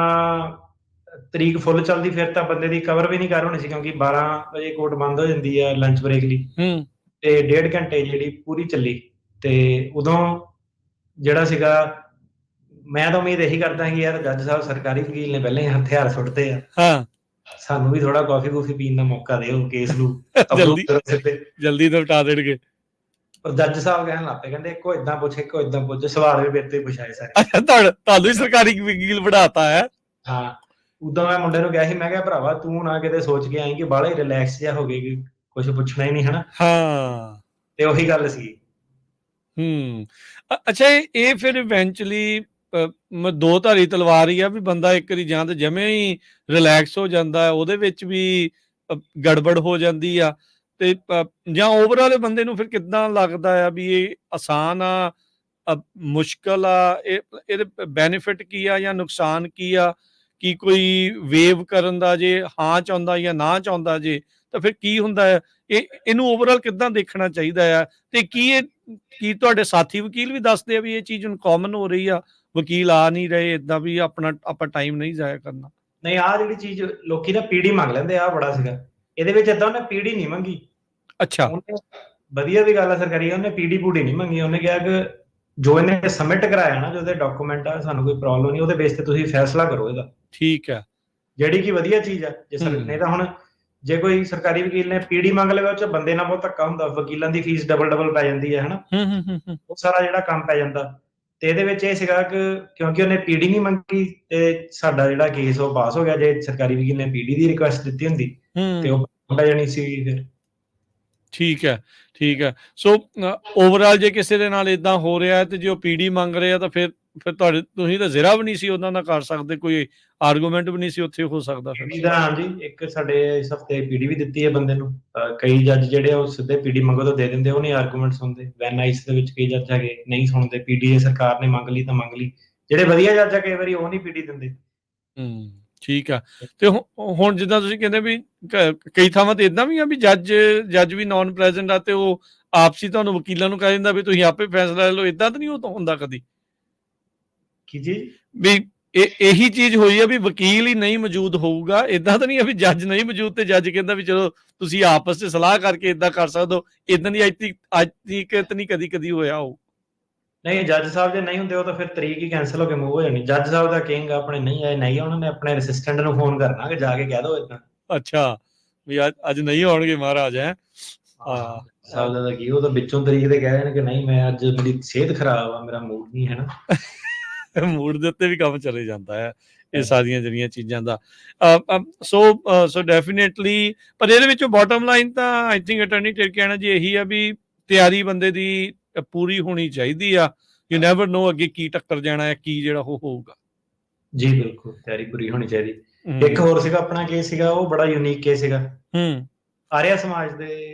ਤਰੀਕ ਫੁੱਲ ਚੱਲਦੀ ਫਿਰ ਤਾਂ ਬੰਦੇ ਦੀ ਕਵਰ ਵੀ ਨਹੀਂ ਕਰ ਹੋਣੀ ਸੀ, ਕਿਉਂਕਿ 12 ਵਜੇ ਕੋਰਟ ਬੰਦ ਹੋ ਜਾਂਦੀ ਆ ਲੰਚ ਬ੍ਰੇਕ ਲਈ, ਤੇ 1.5 ਘੰਟੇ ਜਿਹੜੀ ਪੂਰੀ ਚੱਲੀ। ਤੇ ਉਦੋਂ ਜਿਹੜਾ ਸੀਗਾ, ਮੈਂ ਤਾਂ ਉਮੀਦ ਇਹੀ ਕਰਦਾ ਕਿ ਯਾਰ ਜੱਜ ਸਾਹਿਬ ਸਰਕਾਰੀ ਵਕੀਲ ਨੇ ਪਹਿਲਾਂ ਹੀ ਹਥਿਆਰ ਸੁੱਟਦੇ ਆ, ਸਾਨੂੰ ਵੀ ਥੋੜਾ ਕਾਫੀ ਪੀਣ ਦਾ ਮੌਕਾ ਦਿਓ, ਕੇਸ ਨੂੰ ਜਲਦੀ ਨਿਪਟਾ ਦੇਣਗੇ। ਜੱਜ ਸਾਹਿਬ ਕਹਿਣ ਲੱਗ ਪਏ, ਕਹਿੰਦੇ ਇੱਕੋ ਏਦਾਂ ਪੁੱਛ, ਇੱਕੋ ਏਦਾਂ ਪੁੱਛ, ਸਵਾਲ ਵੀ ਮੇਰੇ ਤੋਂ ਹੀ ਪੁੱਛਾਏ ਸਾਰੇ। ਤੁਹਾਨੂੰ ਹੀ ਸਰਕਾਰੀ ਵਕੀਲ ਬਣਾਤਾ ਹੈ? ਹਾਂ, ਉਦੋਂ ਮੈਂ ਮੁੰਡੇ ਨੂੰ ਕਿਹਾ ਸੀ, ਮੈਂ ਕਿਹਾ ਭਰਾਵਾ ਤੂੰ ਨਾ ਕਿਤੇ ਸੋਚ ਕੇ ਆਈ ਕਿ ਬਾਹਲਾ ਹੀ ਰਿਲੈਕਸ ਜਿਹਾ ਹੋ ਗਏ ਕਿ ਕੁਝ ਪੁੱਛਣਾ ਹੀ ਨਹੀਂ, ਹਨਾ। ਹਾਂ, ਤੇ ਉਹੀ ਗੱਲ ਸੀ। ਅੱਛਾ, ਇਹ ਫਿਰ ਇਵੈਂਚੁਅਲੀ ਦੋ ਧਾਰੀ ਤਲਵਾਰ ਹੀ ਆ ਵੀ ਬੰਦਾ ਇੱਕ ਵਾਰੀ ਜਾਂ ਤਾਂ ਜਮੇ ਹੀ ਰਿਲੈਕਸ ਹੋ ਜਾਂਦਾ ਹੈ, ਉਹਦੇ ਵਿੱਚ ਵੀ ਗੜਬੜ ਹੋ ਜਾਂਦੀ ਆ, ਤੇ ਜਾਂ ਓਵਰਆਲ ਬੰਦੇ ਨੂੰ ਫਿਰ ਕਿੱਦਾਂ ਲੱਗਦਾ ਆ ਵੀ ਇਹ ਆਸਾਨ ਆ, ਮੁਸ਼ਕਲ ਆ, ਇਹਦੇ ਬੈਨੀਫਿਟ ਕੀ ਆ ਜਾਂ ਨੁਕਸਾਨ ਕੀ ਆ, ਕੀ ਕੋਈ ਵੇਵ ਕਰਨ ਦਾ ਜੇ ਹਾਂ ਚਾਹੁੰਦਾ ਜਾਂ ਨਾ ਚਾਹੁੰਦਾ ਜੇ ਤਾਂ ਫਿਰ ਕੀ ਹੁੰਦਾ ਹੈ? ਇਹਨੂੰ ਓਵਰਆਲ ਕਿੱਦਾਂ ਦੇਖਣਾ ਚਾਹੀਦਾ ਆ? ਤੇ ਕੀ ਤੁਹਾਡੇ ਸਾਥੀ ਵਕੀਲ ਵੀ ਦੱਸਦੇ ਆ ਵੀ ਇਹ ਚੀਜ਼ ਹੁਣ ਕਾਮਨ ਹੋ ਰਹੀ ਆ, ਵਕੀਲ ਆ ਨਹੀਂ ਰਹੇ ਏਦਾਂ ਵੀ ਆਪਾਂ ਟਾਈਮ ਨਹੀਂ ਜ਼ਾਇਆ ਕਰਨਾ? ਨਹੀਂ, ਆਹ ਜਿਹੜੀ ਚੀਜ਼ ਲੋਕੀ ਨਾ ਪੀੜੀ ਮੰਗ ਲੈਂਦੇ ਆ, ਬੜਾ ਸੀਗਾ ਇਹਦੇ ਵਿੱਚ। ਏਦਾਂ ਉਹਨੇ ਪੀੜੀ ਨਹੀਂ ਮੰਗੀ। ਅੱਛਾ, ਵਧੀਆ ਵੀ ਗੱਲ ਆ ਸਰਕਾਰੀ, ਉਹਨੇ ਪੀੜੀ ਪੂੜੀ ਨਹੀਂ ਮੰਗੀ। ਉਹਨੇ ਕਿਹਾ ਕਿ ਜੋ ਇਹਨੇ ਸਬਮਿਟ ਕਰਾਇਆ ਨਾ, ਜੋ ਇਹਦੇ ਡਾਕੂਮੈਂਟ ਆ, ਸਾਨੂੰ ਕੋਈ ਪ੍ਰੋਬਲਮ ਨਹੀਂ, ਉਹਦੇ ਬੇਸ ਤੇ ਤੁਸੀਂ ਫੈਸਲਾ ਕਰੋ ਇਹਦਾ। ਠੀਕ ਹੈ, ਜਿਹੜੀ ਕਿ ਵਧੀਆ ਚੀਜ਼ ਆ। ਜੇ ਨਹੀਂ ਤਾਂ ਹੁਣ ਜੇ ਕੋਈ ਸਰਕਾਰੀ ਵਕੀਲ ਨੇ ਪੀੜੀ ਮੰਗ ਲਵੇ, ਉਹ 'ਚ ਬੰਦੇ ਨਾਲ ਬਹੁਤ ਧੱਕਾ ਹੁੰਦਾ, ਵਕੀਲਾਂ ਦੀ ਫੀਸ ਡਬਲ ਪੈ ਜਾਂਦੀ ਹੈ, ਹਨਾ। ਉਹ ਸਾਰਾ ਜਿਹੜਾ ਕੰਮ ਪੈ ਜਾਂਦਾ। ਤੇ ਇਹਦੇ ਵਿੱਚ ਇਹ ਸੀਗਾ ਕਿ ਕਿਉਂਕਿ ਉਹਨੇ ਪੀੜੀ ਨਹੀਂ ਮੰਗੀ ਤੇ ਸਾਡਾ ਜਿਹੜਾ ਕੇਸ ਉਹ ਪਾਸ ਹੋ ਗਿਆ। ਜੇ ਸਰਕਾਰੀ ਵਕੀਲ ਨੇ ਪੀੜੀ ਦੀ ਰਿਕੁਐਸਟ ਦਿੱਤੀ ਹੁੰਦੀ ਤੇ ਉਹ ਪੈ ਜਾਣੀ ਸੀ ਫਿਰ। ਠੀਕ ਹੈ। ਸੋ ਓਵਰਆਲ ਜੇ ਕਿਸੇ ਦੇ ਨਾਲ ਏਦਾਂ ਹੋ ਰਿਹਾ ਤੇ ਜੇ ਉਹ ਪੀੜੀ ਮੰਗ ਰਹੇ ਆ ਤਾਂ ਫਿਰ ਤੁਸੀਂ ਤਾਂ ਜ਼ਿਰਾ ਵੀ ਨਹੀਂ ਸੀ ਉਹਨਾਂ ਨਾਲ ਕਰ ਸਕਦੇ, ਕੋਈ ਆਰਗੂਮੈਂਟ ਵੀ ਨਹੀਂ ਸੀ ਉੱਥੇ ਹੋ ਸਕਦਾ ਫਿਰ? ਹਾਂਜੀ, ਇੱਕ ਸਾਡੇ ਇਸ ਹਫਤੇ ਪੀੜੀ ਵੀ ਦਿੱਤੀ ਹੈ ਬੰਦੇ ਨੂੰ। ਕਈ ਜੱਜ ਜਿਹੜੇ ਉਹ ਸਿੱਧੇ ਪੀੜੀ ਮੰਗੋ ਤਾਂ ਦੇ ਦਿੰਦੇ, ਉਹ ਨਹੀਂ ਆਰਗੂਮੈਂਟ ਸੁਣਦੇ। ਵੈਨਾਈਸ ਦੇ ਵਿੱਚ ਕਈ ਜੱਜ ਹੈਗੇ ਨਹੀਂ ਸੁਣਦੇ ਪੀੜੀ, ਸਰਕਾਰ ਨੇ ਮੰਗ ਲਈ ਤਾਂ ਮੰਗ ਲਈ। ਜਿਹੜੇ ਵਧੀਆ ਜੱਜ ਆ ਕਈ ਵਾਰੀ ਉਹ ਨਹੀਂ ਪੀੜੀ ਦਿੰਦੇ। ਠੀਕ ਆ। ਤੇ ਹੁਣ ਜਿੱਦਾਂ ਤੁਸੀਂ ਕਹਿੰਦੇ ਵੀ ਕਈ ਥਾਵਾਂ ਤੇ ਏਦਾਂ ਵੀ ਆ ਵੀ ਜੱਜ ਵੀ ਨਾਨ ਪ੍ਰੈਜ਼ੈਂਟ ਆ ਤੇ ਉਹ ਆਪਸੀ ਤੁਹਾਨੂੰ ਵਕੀਲਾਂ ਨੂੰ ਕਹਿ ਦਿੰਦਾ ਵੀ ਤੁਸੀਂ ਆਪੇ ਫੈਸਲਾ ਲੈ ਲਓ, ਏਦਾਂ ਤਾਂ ਨਹੀਂ ਉਹ ਹੁੰਦਾ ਕਦੀ? ਕੀ ਜੀ? ਵੀ ਇਹੀ ਚੀਜ਼ ਹੋਈ ਆ ਵੀ ਵਕੀਲ ਹੀ ਨਹੀਂ ਮੌਜੂਦ ਹੋਊਗਾ, ਏਦਾਂ ਤਾਂ ਨਹੀਂ ਆ ਵੀ ਜੱਜ ਨਹੀਂ ਮੌਜੂਦ ਤੇ ਜੱਜ ਕਹਿੰਦਾ ਵੀ ਚਲੋ ਤੁਸੀਂ ਆਪਸ 'ਚ ਸਲਾਹ ਕਰਕੇ ਏਦਾਂ ਕਰ ਸਕਦੇ ਹੋ? ਏਦਾਂ ਦੀ ਅੱਜ ਤੱਕ ਨਹੀਂ ਕਦੀ ਹੋਇਆ ਹੋ? ਨਹੀਂ, ਜੱਜ ਸਾਹਿਬ ਜੇ ਨਹੀਂ ਹੁੰਦੇ ਉਹ ਤਾਂ ਫਿਰ ਤਰੀਕ ਹੀ ਕੈਂਸਲ ਹੋ ਕੇ ਮੂਵ ਹੋ ਜਾਣੀ। ਜੱਜ ਸਾਹਿਬ ਦਾ ਕਿੰਗ ਆਪਣੇ ਨਹੀਂ ਆਏ, ਨਹੀਂ ਉਹਨਾਂ ਨੇ ਆਪਣੇ ਅਸਿਸਟੈਂਟ ਨੂੰ ਫੋਨ ਕਰਨਾ ਕਿ ਜਾ ਕੇ ਕਹਿ ਦਿਓ ਏਦਾਂ। ਅੱਛਾ, ਵੀ ਅੱਜ ਨਹੀਂ ਆਉਣਗੇ ਮਹਾਰਾਜ? ਹੈ ਸਾਹਿਬ ਦਾ ਕੀ, ਉਹ ਤਾਂ ਵਿੱਚੋਂ ਤਰੀਕ ਤੇ ਕਹਿ ਦੇਣ ਕਿ ਨਹੀਂ ਮੈਂ ਅੱਜ, ਮੇਰੀ ਸਿਹਤ ਖਰਾਬ ਆ, ਮੇਰਾ ਮੂਡ ਨਹੀਂ ਹੈ ਨਾ। ਮੂਡ ਦੇ ਉੱਤੇ ਵੀ ਕੰਮ ਚਲੇ ਜਾਂਦਾ ਹੈ ਇਹ ਸਾਰੀਆਂ ਜਿਹੜੀਆਂ ਚੀਜ਼ਾਂ ਦਾ। ਸੋ ਡੈਫੀਨੇਟਲੀ, ਪਰ ਇਹਦੇ ਵਿੱਚੋਂ ਬਾਟਮ ਲਾਈਨ ਤਾਂ ਆਈ ਥਿੰਕ ਅਟਾਰਨੀ ਟਿਰਕੀਆਣਾ ਜੀ ਇਹੀ ਆ ਵੀ ਤਿਆਰੀ ਬੰਦੇ ਦੀ ਪੂਰੀ ਹੋਣੀ ਚਾਹੀਦੀ ਆ। ਯੂ ਨੈਵਰ ਨੋ ਅੱਗੇ ਕੀ ਟੱਕਰ ਜਾਣਾ ਹੈ, ਕੀ ਜਿਹੜਾ ਉਹ ਹੋਊਗਾ। ਜੀ ਬਿਲਕੁਲ, ਤਿਆਰੀ ਪੂਰੀ ਹੋਣੀ ਚਾਹੀਦੀ। ਇੱਕ ਹੋਰ ਸੀਗਾ ਆਪਣਾ ਕੇਸ ਸੀਗਾ, ਉਹ ਬੜਾ ਯੂਨੀਕ ਕੇਸ ਸੀਗਾ। ਆਰਿਆ ਸਮਾਜ ਦੇ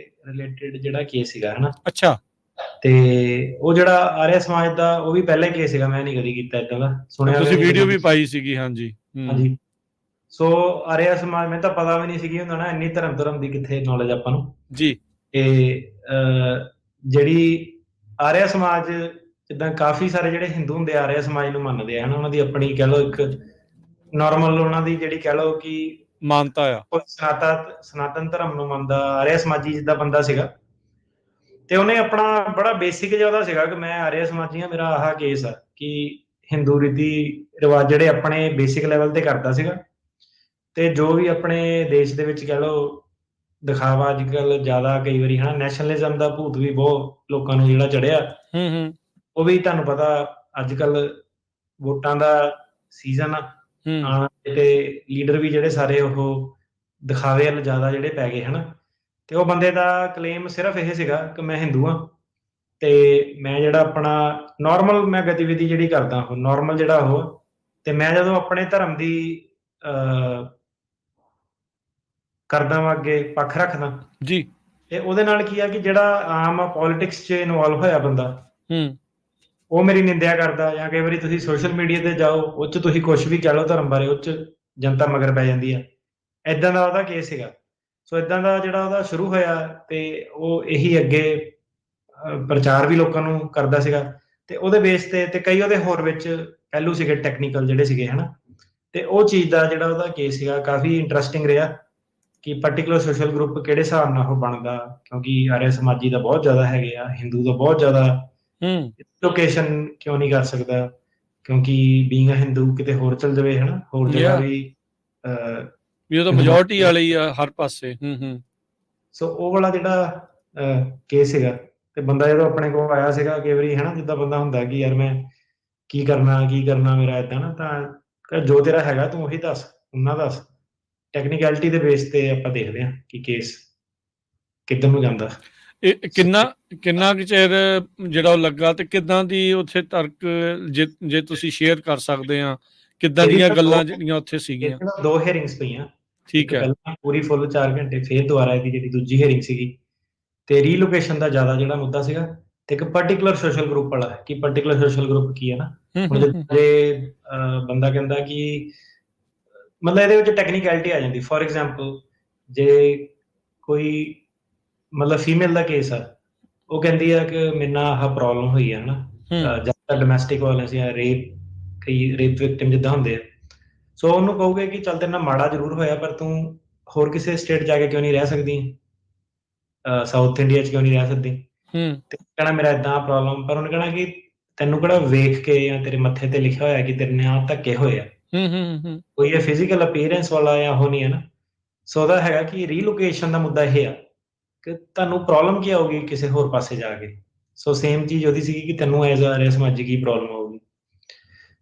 ਰਿਲੇਟਡ ਜਿਹੜਾ ਕੇਸ ਸੀਗਾ, ਹਨਾ। ਅੱਛਾ। ਤੇ ਉਹ ਜਿਹੜਾ ਆਰਿਆ ਸਮਾਜ ਦਾ, ਉਹ ਵੀ ਪਹਿਲਾ ਕੇਸ ਸੀਗਾ, ਮੈਂ ਨਹੀਂ ਕਦੀ ਕੀਤਾ ਏਦਾਂ ਦਾ, ਸੁਣਿਆ। ਤੁਸੀਂ ਵੀਡੀਓ ਵੀ ਪਾਈ ਸੀਗੀ? ਹਾਂਜੀ। ਸੋ ਆਰਿਆ ਸਮਾਜ, ਮੈਨੂੰ ਤਾਂ ਪਤਾ ਵੀ ਨਹੀਂ ਸੀਗੀ ਹੁੰਦਾ ਨਾ, ਇੰਨੀ ਧਰਮ ਦੀ ਕਿੱਥੇ ਨੌਲੇਜ ਆਪਾਂ ਨੂੰ। ਜੀ ਤੇ ਜਿਹੜੀ ਆਰਿਆ ਸਮਾਜ, ਜਿੱਦਾਂ ਕਾਫੀ ਸਾਰੇ ਜਿਹੜੇ ਹਿੰਦੂ ਹੁੰਦੇ ਆਰਿਆ ਸਮਾਜ ਨੂੰ ਮੰਨਦੇ ਆ ਹਨਾ, ਉਹਨਾਂ ਦੀ ਆਪਣੀ ਕਹਿ ਲਓ ਇੱਕ ਨਾਰਮਲ ਉਹਨਾਂ ਦੀ ਜਿਹੜੀ ਕਹਿ ਲਓ ਕਿ ਮਾਨਤਾ ਆ। ਉਹ ਸਨਾਤਨ ਧਰਮ ਨੂੰ ਮੰਨਦਾ ਆਰਿਆ ਸਮਾਜੀ ਜਿੱਦਾਂ ਬੰਦਾ ਸੀਗਾ, ਤੇ ਉਹਨੇ ਆਪਣਾ ਬੜਾ ਬੇਸਿਕ ਜਿਹਾ ਉਹਦਾ ਸੀਗਾ ਕਿ ਮੈਂ ਆਰਿਆ ਸਮਾਜੀ ਹਾਂ, ਮੇਰਾ ਆਹ ਕੇਸ ਆ ਕਿ ਹਿੰਦੂ ਰੀਤੀ ਰਿਵਾਜ ਜਿਹੜੇ ਆਪਣੇ ਬੇਸਿਕ ਲੈਵਲ ਤੇ ਕਰਦਾ ਸੀਗਾ, ਤੇ ਜੋ ਵੀ ਆਪਣੇ ਦੇਸ਼ ਦੇ ਵਿੱਚ ਕਹਿ ਲਓ ਦਿਖਾਵਾ ਅੱਜ ਕੱਲ ਜ਼ਿਆਦਾ, ਕਈ ਵਾਰੀ ਹਨਾ ਨੈਸ਼ਨਲਿਜ਼ਮ ਦਾ ਭੂਤ ਵੀ ਬਹੁਤ ਲੋਕਾਂ ਨੂੰ ਜਿਹੜਾ ਚੜਿਆ, ਉਹ ਵੀ ਤੁਹਾਨੂੰ ਪਤਾ ਅੱਜ ਕੱਲ ਵੋਟਾਂ ਦਾ ਸੀਜ਼ਨ ਆ, ਤੇ ਲੀਡਰ ਵੀ ਜਿਹੜੇ ਸਾਰੇ ਉਹ ਦਿਖਾਵੇ ਵੱਲ ਜ਼ਿਆਦਾ ਜਿਹੜੇ ਪੈ ਗਏ ਹਨਾ। ਤੇ ਉਹ ਬੰਦੇ ਦਾ ਕਲੇਮ ਸਿਰਫ ਇਹ ਸੀਗਾ ਕਿ ਮੈਂ ਹਿੰਦੂ ਹਾਂ, ਤੇ ਮੈਂ ਜਿਹੜਾ ਆਪਣਾ ਨਾਰਮਲ ਮੈਂ ਗਤੀਵਿਧੀ ਜਿਹੜੀ ਕਰਦਾ ਉਹ ਨਾਰਮਲ ਜਿਹੜਾ ਉਹ, ਤੇ ਮੈਂ ਜਦੋਂ ਆਪਣੇ ਧਰਮ ਦੀ ਕਰਦਾ ਵਾਂ ਅੱਗੇ ਪੱਖ ਰੱਖਦਾ ਜੀ, ਤੇ ਉਹਦੇ ਨਾਲ ਕੀ ਆ ਕਿ ਜਿਹੜਾ ਆਮ ਪੋਲਿਟਿਕਸ 'ਚ ਇਨਵੋਲਵ ਹੋਇਆ ਬੰਦਾ, ਉਹ ਮੇਰੀ ਨਿੰਦਿਆ ਕਰਦਾ, ਜਾਂ ਕਈ ਵਾਰੀ ਤੁਸੀਂ ਸੋਸ਼ਲ ਮੀਡੀਆ ਤੇ ਜਾਓ, ਉਹ 'ਚ ਤੁਸੀਂ ਕੁਛ ਵੀ ਕਹਿ ਲਓ ਧਰਮ ਬਾਰੇ, ਉਹ 'ਚ ਜਨਤਾ ਮਗਰ ਪੈ ਜਾਂਦੀ ਆ। ਏਦਾਂ ਦਾ ਉਹਦਾ ਕੇਸ ਸੀਗਾ। ਸੋ ਏਦਾਂ ਦਾ ਜਿਹੜਾ ਉਹਦਾ ਸ਼ੁਰੂ ਹੋਇਆ, ਤੇ ਉਹ ਇਹੀ ਅੱਗੇ ਪ੍ਰਚਾਰ ਵੀ ਲੋਕਾਂ ਨੂੰ ਕਰਦਾ ਸੀਗਾ, ਤੇ ਉਹਦੇ ਬੇਸ ਤੇ ਕਈ ਉਹਦੇ ਹੋਰ ਵਿੱਚ ਪਹਿਲੂ ਸੀਗੇ ਟੈਕਨੀਕਲ ਜਿਹੜੇ ਸੀਗੇ ਹਨਾ, ਤੇ ਉਹ ਚੀਜ਼ ਦਾ ਜਿਹੜਾ ਉਹਦਾ ਕੇਸ ਸੀਗਾ ਕਾਫੀ ਇੰਟਰਸਟਿੰਗ ਰਿਹਾ ਕਿ ਪਾਰਟਿਕੂਲਰ ਸੋਸ਼ਲ ਗਰੁੱਪ ਕਿਹੜੇ ਹਿਸਾਬ ਨਾਲ ਉਹ ਬਣਦਾ, ਕਿਉਂਕਿ ਆਰਿਆ ਸਮਾਜੀ ਦਾ ਬਹੁਤ ਜ਼ਿਆਦਾ ਹੈਗੇ ਆ, ਹਿੰਦੂ ਦਾ ਬਹੁਤ ਜ਼ਿਆਦਾ, ਲੋਕੇਸ਼ਨ ਕਿਉਂ ਨਹੀਂ ਕਰ ਸਕਦਾ, ਕਿਉਂਕਿ ਬੀਇੰਗ ਅ ਹਿੰਦੂ ਕਿਤੇ ਹੋਰ ਚਲ ਜਾਵੇ ਹਨਾ, ਹੋਰ ਜਗ੍ਹਾ ਵੀ ਉਹ ਤਾਂ ਮੈਜੋਰਟੀ ਵਾਲੀ ਆ ਹਰ ਪਾਸੇ। ਸੋ ਉਹ ਵਾਲਾ ਜਿਹੜਾ ਕੇਸ ਸੀਗਾ, ਤੇ ਬੰਦਾ ਜਦੋਂ ਆਪਣੇ ਕੋਲ ਆਇਆ ਸੀਗਾ, ਕਈ ਵਾਰੀ ਹਨਾ ਜਿੱਦਾਂ ਬੰਦਾ ਹੁੰਦਾ ਕਿ ਯਾਰ ਮੈਂ ਕੀ ਕਰਨਾ ਮੇਰਾ ਏਦਾਂ ਨਾ, ਤਾਂ ਜੋ ਤੇਰਾ ਹੈਗਾ ਤੂੰ ਉਹੀ ਦੱਸ, ਉਹਨਾਂ ਦੱਸ। ਟੈਕਨੀਕੈਲਿਟੀ ਦੇ ਬੇਸ ਤੇ ਆਪਾਂ ਦੇਖਦੇ ਹਾਂ ਕਿ ਕੇਸ ਕਿੱਧਰ ਨੂੰ ਜਾਂਦਾ। ਇਹ ਕਿੰਨਾ ਕੁ ਚਿਰ ਜਿਹੜਾ ਉਹ ਲੱਗਾ, ਤੇ ਕਿੱਦਾਂ ਦੀ ਉੱਥੇ ਤਰਕ, ਜੇ ਤੁਸੀਂ ਸ਼ੇਅਰ ਕਰ ਸਕਦੇ ਆ, ਕਿੱਦਾਂ ਦੀਆਂ ਗੱਲਾਂ ਜਿਹੜੀਆਂ ਉੱਥੇ ਸੀਗੀਆਂ? 2 ਹੀਅਰਿੰਗਸ ਪਈਆਂ, ਠੀਕ ਹੈ, ਪਹਿਲਾਂ ਪੂਰੀ ਫੁੱਲ 4 ਘੰਟੇ, ਫਿਰ ਦੁਬਾਰਾ ਇਹਦੀ ਜਿਹੜੀ ਦੂਜੀ ਹੀਅਰਿੰਗ ਸੀਗੀ, ਤੇ ਰੀਲੋਕੇਸ਼ਨ ਦਾ ਜ਼ਿਆਦਾ ਜਿਹੜਾ ਮੁੱਦਾ ਸੀਗਾ, ਤੇ ਇੱਕ ਪਾਰਟਿਕੂਲਰ ਸੋਸ਼ਲ ਗਰੁੱਪ ਵਾਲਾ, ਕਿ ਪਾਰਟਿਕੂਲਰ ਸੋਸ਼ਲ ਗਰੁੱਪ ਕੀ ਹੈ ਨਾ, ਹੁਣ ਜੇ ਬੰਦਾ ਕਹਿੰਦਾ ਕਿ ਮਤਲਬ ਇਹਦੇ ਵਿੱਚ ਟੈਕਨੀਕੈਲਿਟੀ ਆ ਜਾਂਦੀ। ਫੋਰ ਐਗਜ਼ਾਮਪਲ ਜੇ ਕੋਈ ਮਤਲਬ ਫੀਮੇਲ ਦਾ ਕੇਸ ਆ, ਉਹ ਕਹਿੰਦੀ ਆ ਕਿ ਮੇਰੇ ਨਾਲ ਆਹ ਪ੍ਰੋਬਲਮ ਹੋਈ ਆ ਹਨਾ, ਜਾਂ ਡੋਮੈਸਟਿਕ ਵਾਇਲੈਂਸ ਜਾਂ ਕਈ ਰੇਪ ਵਿਕਟਿਮ ਜਿੱਦਾਂ ਹੁੰਦੇ ਆ, ਸੋ ਉਹਨੂੰ ਕਹੋਗੇ ਕਿ ਚੱਲ ਤੇਰੇ ਨਾਲ ਮਾੜਾ ਜ਼ਰੂਰ ਹੋਇਆ, ਪਰ ਤੂੰ ਹੋਰ ਕਿਸੇ ਸਟੇਟ ਜਾ ਕੇ ਕਿਉਂ ਨਹੀਂ ਰਹਿ ਸਕਦੀ, ਸਾਊਥ ਇੰਡੀਆ 'ਚ ਕਿਉਂ ਨਹੀਂ ਰਹਿ ਸਕਦੀ, ਤੇ ਕਹਿਣਾ ਮੇਰਾ ਏਦਾਂ ਪ੍ਰੋਬਲਮ, ਪਰ ਉਹਨੇ ਕਹਿਣਾ ਕਿ ਤੈਨੂੰ ਕਿਹੜਾ ਵੇਖ ਕੇ ਜਾਂ ਤੇਰੇ ਮੱਥੇ ਤੇ ਲਿਖਿਆ ਹੋਇਆ ਕਿ ਤੇਰੇ ਨਾਲ ਧੱਕੇ ਹੋਏ ਆ, ਕੋਈ ਇਹ ਫਿਜ਼ੀਕਲ ਅਪੀਅਰੈਂਸ ਵਾਲਾ ਜਾਂ ਉਹ ਨਹੀਂ ਹੈ ਨਾ। ਸੋ ਉਹਦਾ ਹੈਗਾ ਕਿ ਰੀਲੋਕੇਸ਼ਨ ਦਾ ਮੁੱਦਾ ਇਹ ਆ ਕਿ ਤੁਹਾਨੂੰ ਪ੍ਰੋਬਲਮ ਕੀ ਆਊਗੀ ਕਿਸੇ ਹੋਰ ਪਾਸੇ ਜਾ ਕੇ। ਸੋ ਸੇਮ ਚੀਜ਼ ਉਹਦੀ ਸੀਗੀ ਕਿ ਤੈਨੂੰ ਐਜ਼ ਆ ਸਮਾਜੀ ਕੀ ਪ੍ਰੋਬਲਮ ਆਊਗੀ,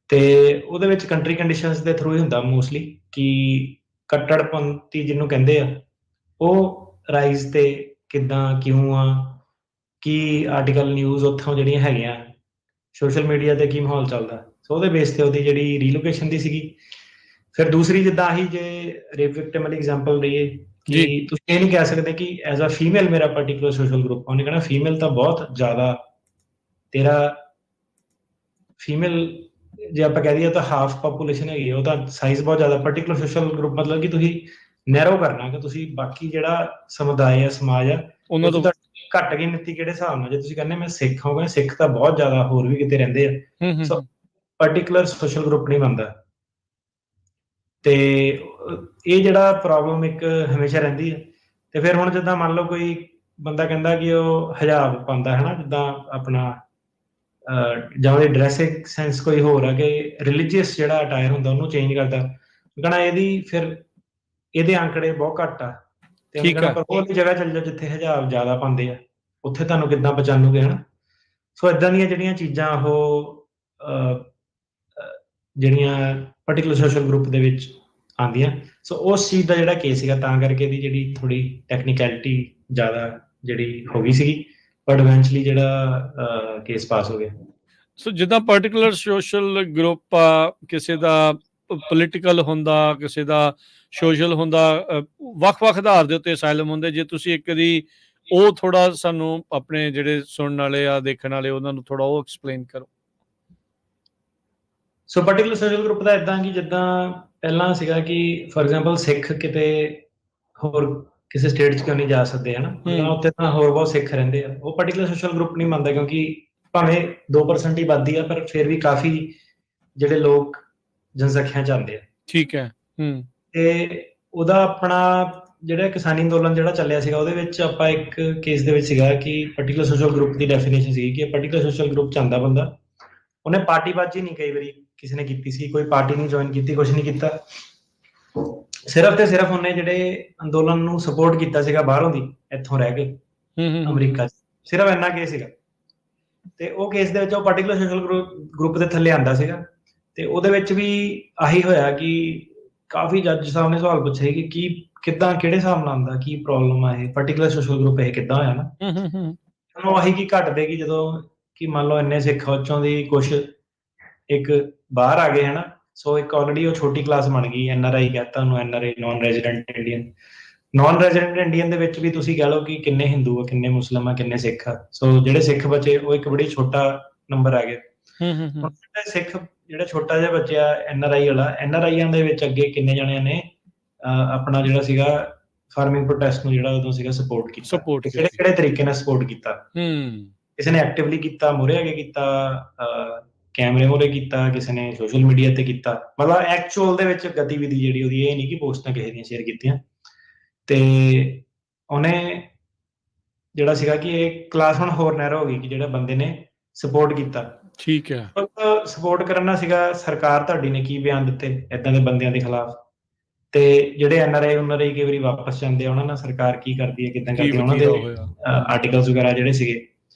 ਤੇ ਉਹਦੇ ਵਿੱਚ ਕੰਟਰੀ ਕੰਡੀਸ਼ਨਸ ਦੇ ਥਰੂ ਹੀ ਹੁੰਦਾ ਮੋਸਟਲੀ ਕਿ ਕੱਟੜਪੰਥੀ ਜਿਹਨੂੰ ਕਹਿੰਦੇ ਆ, ਉਹ ਰਾਈਜ਼ ਤੇ ਕਿੱਦਾਂ ਕਿਉਂ ਆ, ਕੀ ਆਰਟੀਕਲ ਨਿਊਜ਼ ਉੱਥੋਂ ਜਿਹੜੀਆਂ ਹੈਗੀਆਂ, ਸੋਸ਼ਲ ਮੀਡੀਆ ਤੇ ਕੀ ਮਾਹੌਲ ਚੱਲਦਾ, ਸੋ ਉਹਦੇ ਬੇਸ ਤੇ ਉਹਦੀ ਜਿਹੜੀ ਰੀਲੋਕੇਸ਼ਨ ਦੀ ਸੀਗੀ। ਫਿਰ ਦੂਸਰੀ ਜਿੱਦਾਂ ਆਹੀ ਜੇ ਰੇਪ ਵਿਕਟਿਮ ਵਾਲੀ ਐਗਜ਼ਾਮਪਲ ਲਈਏ ਕਿ ਤੁਸੀਂ ਇਹ ਨਹੀਂ ਕਹਿ ਸਕਦੇ ਕਿ ਐਜ਼ ਅ ਫੀਮੇਲ ਮੇਰਾ ਪਾਰਟਿਕੂਲਰ ਸੋਸ਼ਲ ਗਰੁੱਪ, ਉਹਨੇ ਕਹਿਣਾ ਫੀਮੇਲ ਤਾਂ ਬਹੁਤ ਜ਼ਿਆਦਾ, ਤੇਰਾ ਫੀਮੇਲ ਜੇ ਆਪਾਂ ਕਹਿ ਦਈਏ ਤਾਂ ਹਾਫ ਪਾਪੂਲੇਸ਼ਨ ਹੈਗੀ ਹੈ, ਉਹ ਤਾਂ ਸਾਈਜ਼ ਬਹੁਤ ਜ਼ਿਆਦਾ। ਪਾਰਟਿਕੂਲਰ ਸੋਸ਼ਲ ਗਰੁੱਪ ਮਤਲਬ ਕਿ ਤੁਸੀਂ ਨੈਰੋ ਕਰਨਾ, ਕਿ ਤੁਸੀਂ ਬਾਕੀ ਜਿਹੜਾ ਸਮੁਦਾਇ ਆ, ਸਮਾਜ ਆ, ਉਹਨਾਂ ਤੋਂ ਘੱਟ ਗਿਣਤੀ ਕਿਹੜੇ ਹਿਸਾਬ ਨਾਲ, ਜੇ ਤੁਸੀਂ ਕਹਿੰਦੇ ਮੈਂ ਸਿੱਖ ਹੋਊਗਾ, ਸਿੱਖ ਤਾਂ ਬਹੁਤ ਜ਼ਿਆਦਾ ਹੋਰ ਵੀ ਕਿਤੇ ਰਹਿੰਦੇ ਆ, ਸੋ ਪਾਰਟਿਕੂਲਰ ਸੋਸ਼ਲ ਗਰੁੱਪ ਨਹੀਂ ਬਣਦਾ। ਤੇ ਇਹ ਜਿਹੜਾ ਪ੍ਰੋਬਲਮ ਇੱਕ ਹਮੇਸ਼ਾ ਰਹਿੰਦੀ ਹੈ। ਤੇ ਫਿਰ ਹੁਣ ਜਿੱਦਾਂ ਮੰਨ ਲਓ ਕੋਈ ਬੰਦਾ ਕਹਿੰਦਾ ਕਿ ਉਹ ਹਿਜਾਬ ਪਾਉਂਦਾ ਹੈ ਨਾ, ਜਿੱਦਾਂ ਆਪਣਾ ਜਾਂ ਉਹਦੀ ਡਰੈਸਿੰਗ ਸੈਂਸ ਕੋਈ ਹੋਰ ਆ, ਕਿ ਰਿਲੀਜੀਅਸ ਜਿਹੜਾ ਅਟਾਇਰ ਹੁੰਦਾ ਉਹਨੂੰ ਚੇਂਜ ਕਰਦਾ, ਕਹਿਣਾ ਇਹਦੀ ਫਿਰ ਇਹਦੇ ਅੰਕੜੇ ਬਹੁਤ ਘੱਟ ਆ, ਤੇ ਉਹਨੇ ਕਹਿਣਾ ਪਰ ਉਹ ਜਗ੍ਹਾ ਚੱਲ ਜਾਓ ਜਿੱਥੇ ਹਿਜਾਬ ਜ਼ਿਆਦਾ ਪਾਉਂਦੇ ਆ, ਉੱਥੇ ਤੁਹਾਨੂੰ ਕਿੱਦਾਂ ਪਛਾਣੋਗੇ ਹਨਾ। ਸੋ ਏਦਾਂ ਦੀਆਂ ਜਿਹੜੀਆਂ ਚੀਜ਼ਾਂ ਉਹ ਜਿਹੜੀਆਂ ਪਾਰਟਿਕੂਲਰ ਸੋਸ਼ਲ ਗਰੁੱਪ ਦੇ ਵਿੱਚ ਆਉਂਦੀਆਂ, ਸੋ ਉਸ ਚੀਜ਼ ਦਾ ਜਿਹੜਾ ਕੇਸ ਸੀਗਾ, ਤਾਂ ਕਰਕੇ ਇਹਦੀ ਜਿਹੜੀ ਥੋੜੀ ਟੈਕਨੀਕੈਲਿਟੀ ਜ਼ਿਆਦਾ ਜਿਹੜੀ ਹੋ ਗਈ ਸੀਗੀ, ਬਟ ਇਵੈਂਚੁਅਲੀ ਜਿਹੜਾ ਕੇਸ ਪਾਸ ਹੋ ਗਿਆ। ਸੋ ਜਿੱਦਾਂ ਪਾਰਟਿਕੂਲਰ ਸੋਸ਼ਲ ਗਰੁੱਪ ਆ, ਕਿਸੇ ਦਾ ਪੋਲੀਟੀਕਲ ਹੁੰਦਾ, ਕਿਸੇ ਦਾ ਸੋਸ਼ਲ ਹੁੰਦਾ, ਵੱਖ-ਵੱਖ ਆਧਾਰ ਦੇ ਉੱਤੇ ਅਸਾਈਲਮ ਹੁੰਦੇ। ਜੇ ਤੁਸੀਂ ਇੱਕ ਵਾਰੀ ਉਹ ਥੋੜਾ ਸਾਨੂੰ ਆਪਣੇ ਜਿਹੜੇ ਸੁਣਨ ਵਾਲੇ ਆ, ਦੇਖਣ ਵਾਲੇ, ਉਹਨਾਂ ਨੂੰ ਥੋੜਾ ਉਹ ਐਕਸਪਲੇਨ ਕਰੋ। ਸੋ ਪਾਰਟਿਕੂਲਰ ਸੋਸ਼ਲ ਗਰੁੱਪ ਦਾ ਇਦਾਂ ਕਿ ਜਿੱਦਾਂ ਪਹਿਲਾਂ ਸੀਗਾ ਕਿ ਫੋਰ ਐਗਜ਼ਾਮਪਲ ਸਿੱਖ ਕਿਤੇ ਹੋਰ ਕਿਸੇ ਸਟੇਟ 'ਚ ਕਿਉਂ ਨਹੀਂ ਜਾ ਸਕਦੇ ਹਨਾ, ਮਤਲਬ ਉੱਥੇ ਤਾਂ ਹੋਰ ਬਹੁਤ ਸਿੱਖ ਰਹਿੰਦੇ ਆ, ਉਹ ਪਾਰਟੀਕੂਲਰ ਸੋਸ਼ਲ ਗਰੁੱਪ ਨਹੀਂ ਮੰਨਦਾ ਕਿਉਂਕਿ ਭਾਵੇਂ 2% ਹੀ ਆਬਾਦੀ ਆ ਪਰ ਫਿਰ ਵੀ ਕਾਫੀ ਜਿਹੜੇ ਲੋਕ ਜਨਸੰਖਿਆ 'ਚ ਆਉਂਦੇ ਆ। ਠੀਕ ਹੈ। ਤੇ ਉਹਦਾ ਆਪਣਾ ਜਿਹੜਾ ਕਿਸਾਨੀ ਅੰਦੋਲਨ ਜਿਹੜਾ ਚੱਲਿਆ ਸੀਗਾ ਉਹਦੇ ਵਿੱਚ ਆਪਾਂ ਇੱਕ ਕੇਸ ਦੇ ਵਿੱਚ ਸੀਗਾ ਕਿ ਪਾਰਟੀਕੂਲਰ ਸੋਸ਼ਲ ਗਰੁੱਪ ਦੀ ਡੈਫੀਨੇਸ਼ਨ ਸੀ ਕਿ ਪਾਰਟੀਕੂਲਰ ਸੋਸ਼ਲ ਗਰੁੱਪ 'ਚ ਆਉਂਦਾ ਬੰਦਾ, ਉਹਨੇ ਪਾਰਟੀਬਾਜ਼ੀ ਨਹੀਂ ਕਈ ਵਾਰੀ ਕਿਸੇ ਨੇ ਕੀਤੀ ਸੀ, ਕੋਈ ਪਾਰਟੀ ਨਹੀਂ ਜੁਆਇਨ ਕੀਤੀ, ਕੁਝ ਨਹੀਂ ਕੀਤਾ, ਸਿਰਫ ਤੇ ਸਿਰਫ ਉਹਨੇ ਜਿਹੜੇ ਅੰਦੋਲਨ ਨੂੰ ਸਪੋਰਟ ਕੀਤਾ ਸੀਗਾ ਬਾਹਰੋਂ ਦੀ, ਇੱਥੋਂ ਰਹਿ ਕੇ ਅਮਰੀਕਾ 'ਚ, ਸਿਰਫ ਇੰਨਾ ਕੇਸ ਸੀਗਾ। ਤੇ ਉਹ ਕੇਸ ਦੇ ਵਿੱਚ ਉਹ ਪਾਰਟੀਕੂਲਰ ਸੋਸ਼ਲ ਗਰੁੱਪ ਦੇ ਥੱਲੇ ਆਂਦਾ ਸੀਗਾ ਤੇ ਉਹਦੇ ਵਿੱਚ ਵੀ ਆਹੀ ਹੋਇਆ ਕਿ ਕਾਫੀ ਜੱਜ ਸਾਹਿਬ ਨੇ ਸਵਾਲ ਪੁੱਛੇ ਕਿ ਕੀ ਕਿੱਦਾਂ ਕਿਹੜੇ ਹਿਸਾਬ ਨਾਲ ਆਉਂਦਾ, ਕੀ ਪ੍ਰੋਬਲਮ ਆ, ਇਹ ਪਾਰਟੀਕੂਲਰ ਸੋਸ਼ਲ ਗਰੁੱਪ ਇਹ ਕਿੱਦਾਂ ਹੋਇਆ ਨਾ। ਉਹਨੂੰ ਆਹੀ ਕੀ ਘਟਦੇ ਕਿ ਜਦੋਂ ਕਿ ਮੰਨ ਲਓ ਇੰਨੇ ਸਿੱਖ ਉੱਚੋਂ ਦੀ ਕੁਛ ਇੱਕ ਬਾਹਰ ਆ ਗਏ ਹਨਾ, ਸੋ ਇੱਕ ਆਲਰੇਡੀ ਉਹ ਛੋਟੀ ਕਲਾਸ ਬਣ ਗਈ, NRI ਕਹਤਾ ਉਹਨੂੰ, NRI non resident Indian. Non resident Indian ਦੇ ਵਿੱਚ ਵੀ ਤੁਸੀਂ ਕਹਿ ਲਓ ਕਿ ਕਿੰਨੇ ਹਿੰਦੂ ਆ, ਕਿੰਨੇ ਮੁਸਲਿਮ ਆ, ਕਿੰਨੇ ਸਿੱਖ ਆ, ਸੋ ਜਿਹੜੇ ਸਿੱਖ ਬਚੇ ਉਹ ਇੱਕ ਬੜੀ ਛੋਟਾ ਨੰਬਰ ਆ ਗਿਆ। ਸਿੱਖ ਜਿਹੜਾ ਛੋਟਾ ਜਿਹਾ ਬੱਚਾ NRI ਵਾਲਾ, NRIਆਂ ਦੇ ਵਿੱਚ ਅੱਗੇ ਕਿੰਨੇ ਜਣਿਆਂ ਨੇ ਆਪਣਾ ਜਿਹੜਾ ਸੀਗਾ ਫਾਰਮਿੰਗ ਪ੍ਰੋਟੈਸਟ ਨੂੰ ਜਿਹੜਾ ਉਦੋਂ ਸੀਗਾ ਸਪੋਰਟ ਕੀਤਾ, ਕਿਹੜੇ ਤਰੀਕੇ ਨਾਲ ਸਪੋਰਟ ਕੀਤਾ, ਕਿਸੇ ਨੇ ਐਕਟਿਵਲੀ ਕੀਤਾ, ਮੂਹਰੇ ਅੱਗੇ ਕੀਤਾ, ਕੈਮਰੇ ਮੂਹਰੇ ਕੀਤਾ, ਕਿਸੇ ਨੇ ਸੋਸ਼ਲ ਮੀਡੀਆ ਤੇ ਕੀਤਾ, ਮਤਲਬ ਐਕਚੁਅਲ ਦੇ ਵਿੱਚ ਗਤੀਵਿਧੀ ਜਿਹੜੀ ਉਹਦੀ, ਇਹ ਨਹੀਂ ਕਿ ਪੋਸਟਾਂ ਕਿਸੇ ਦੀਆਂ ਸ਼ੇਅਰ ਕੀਤੀਆਂ। ਤੇ ਉਹਨੇ ਜਿਹੜਾ ਸੀਗਾ ਕਿ ਇਹ ਕਲਾਸ ਹੁਣ ਹੋਰ ਨੈਰੋ ਹੋ ਗਈ ਕਿ ਜਿਹੜਾ ਬੰਦੇ ਨੇ ਸਪੋਰਟ ਕੀਤਾ। ਠੀਕ ਹੈ। ਸਪੋਰਟ ਕਰਨਾ ਸੀਗਾ, ਸਰਕਾਰ ਤੁਹਾਡੀ ਨੇ ਕੀ ਬਿਆਨ ਦਿੱਤੇ ਏਦਾਂ ਦੇ ਬੰਦਿਆਂ ਦੇ ਖਿਲਾਫ, ਤੇ ਜਿਹੜੇ NRI ਕਈ ਵਾਰੀ ਵਾਪਸ ਜਾਂਦੇ ਆ, ਉਹਨਾਂ ਨਾਲ ਸਰਕਾਰ ਕੀ ਕਰਦੀ ਹੈ, ਕਿੱਦਾਂ ਕਰਦੀ ਹੈ, ਉਹਨਾਂ ਦੇ ਆਰਟੀਕਲਸ ਵਗੈਰਾ ਜਿਹੜੇ ਸੀਗੇ।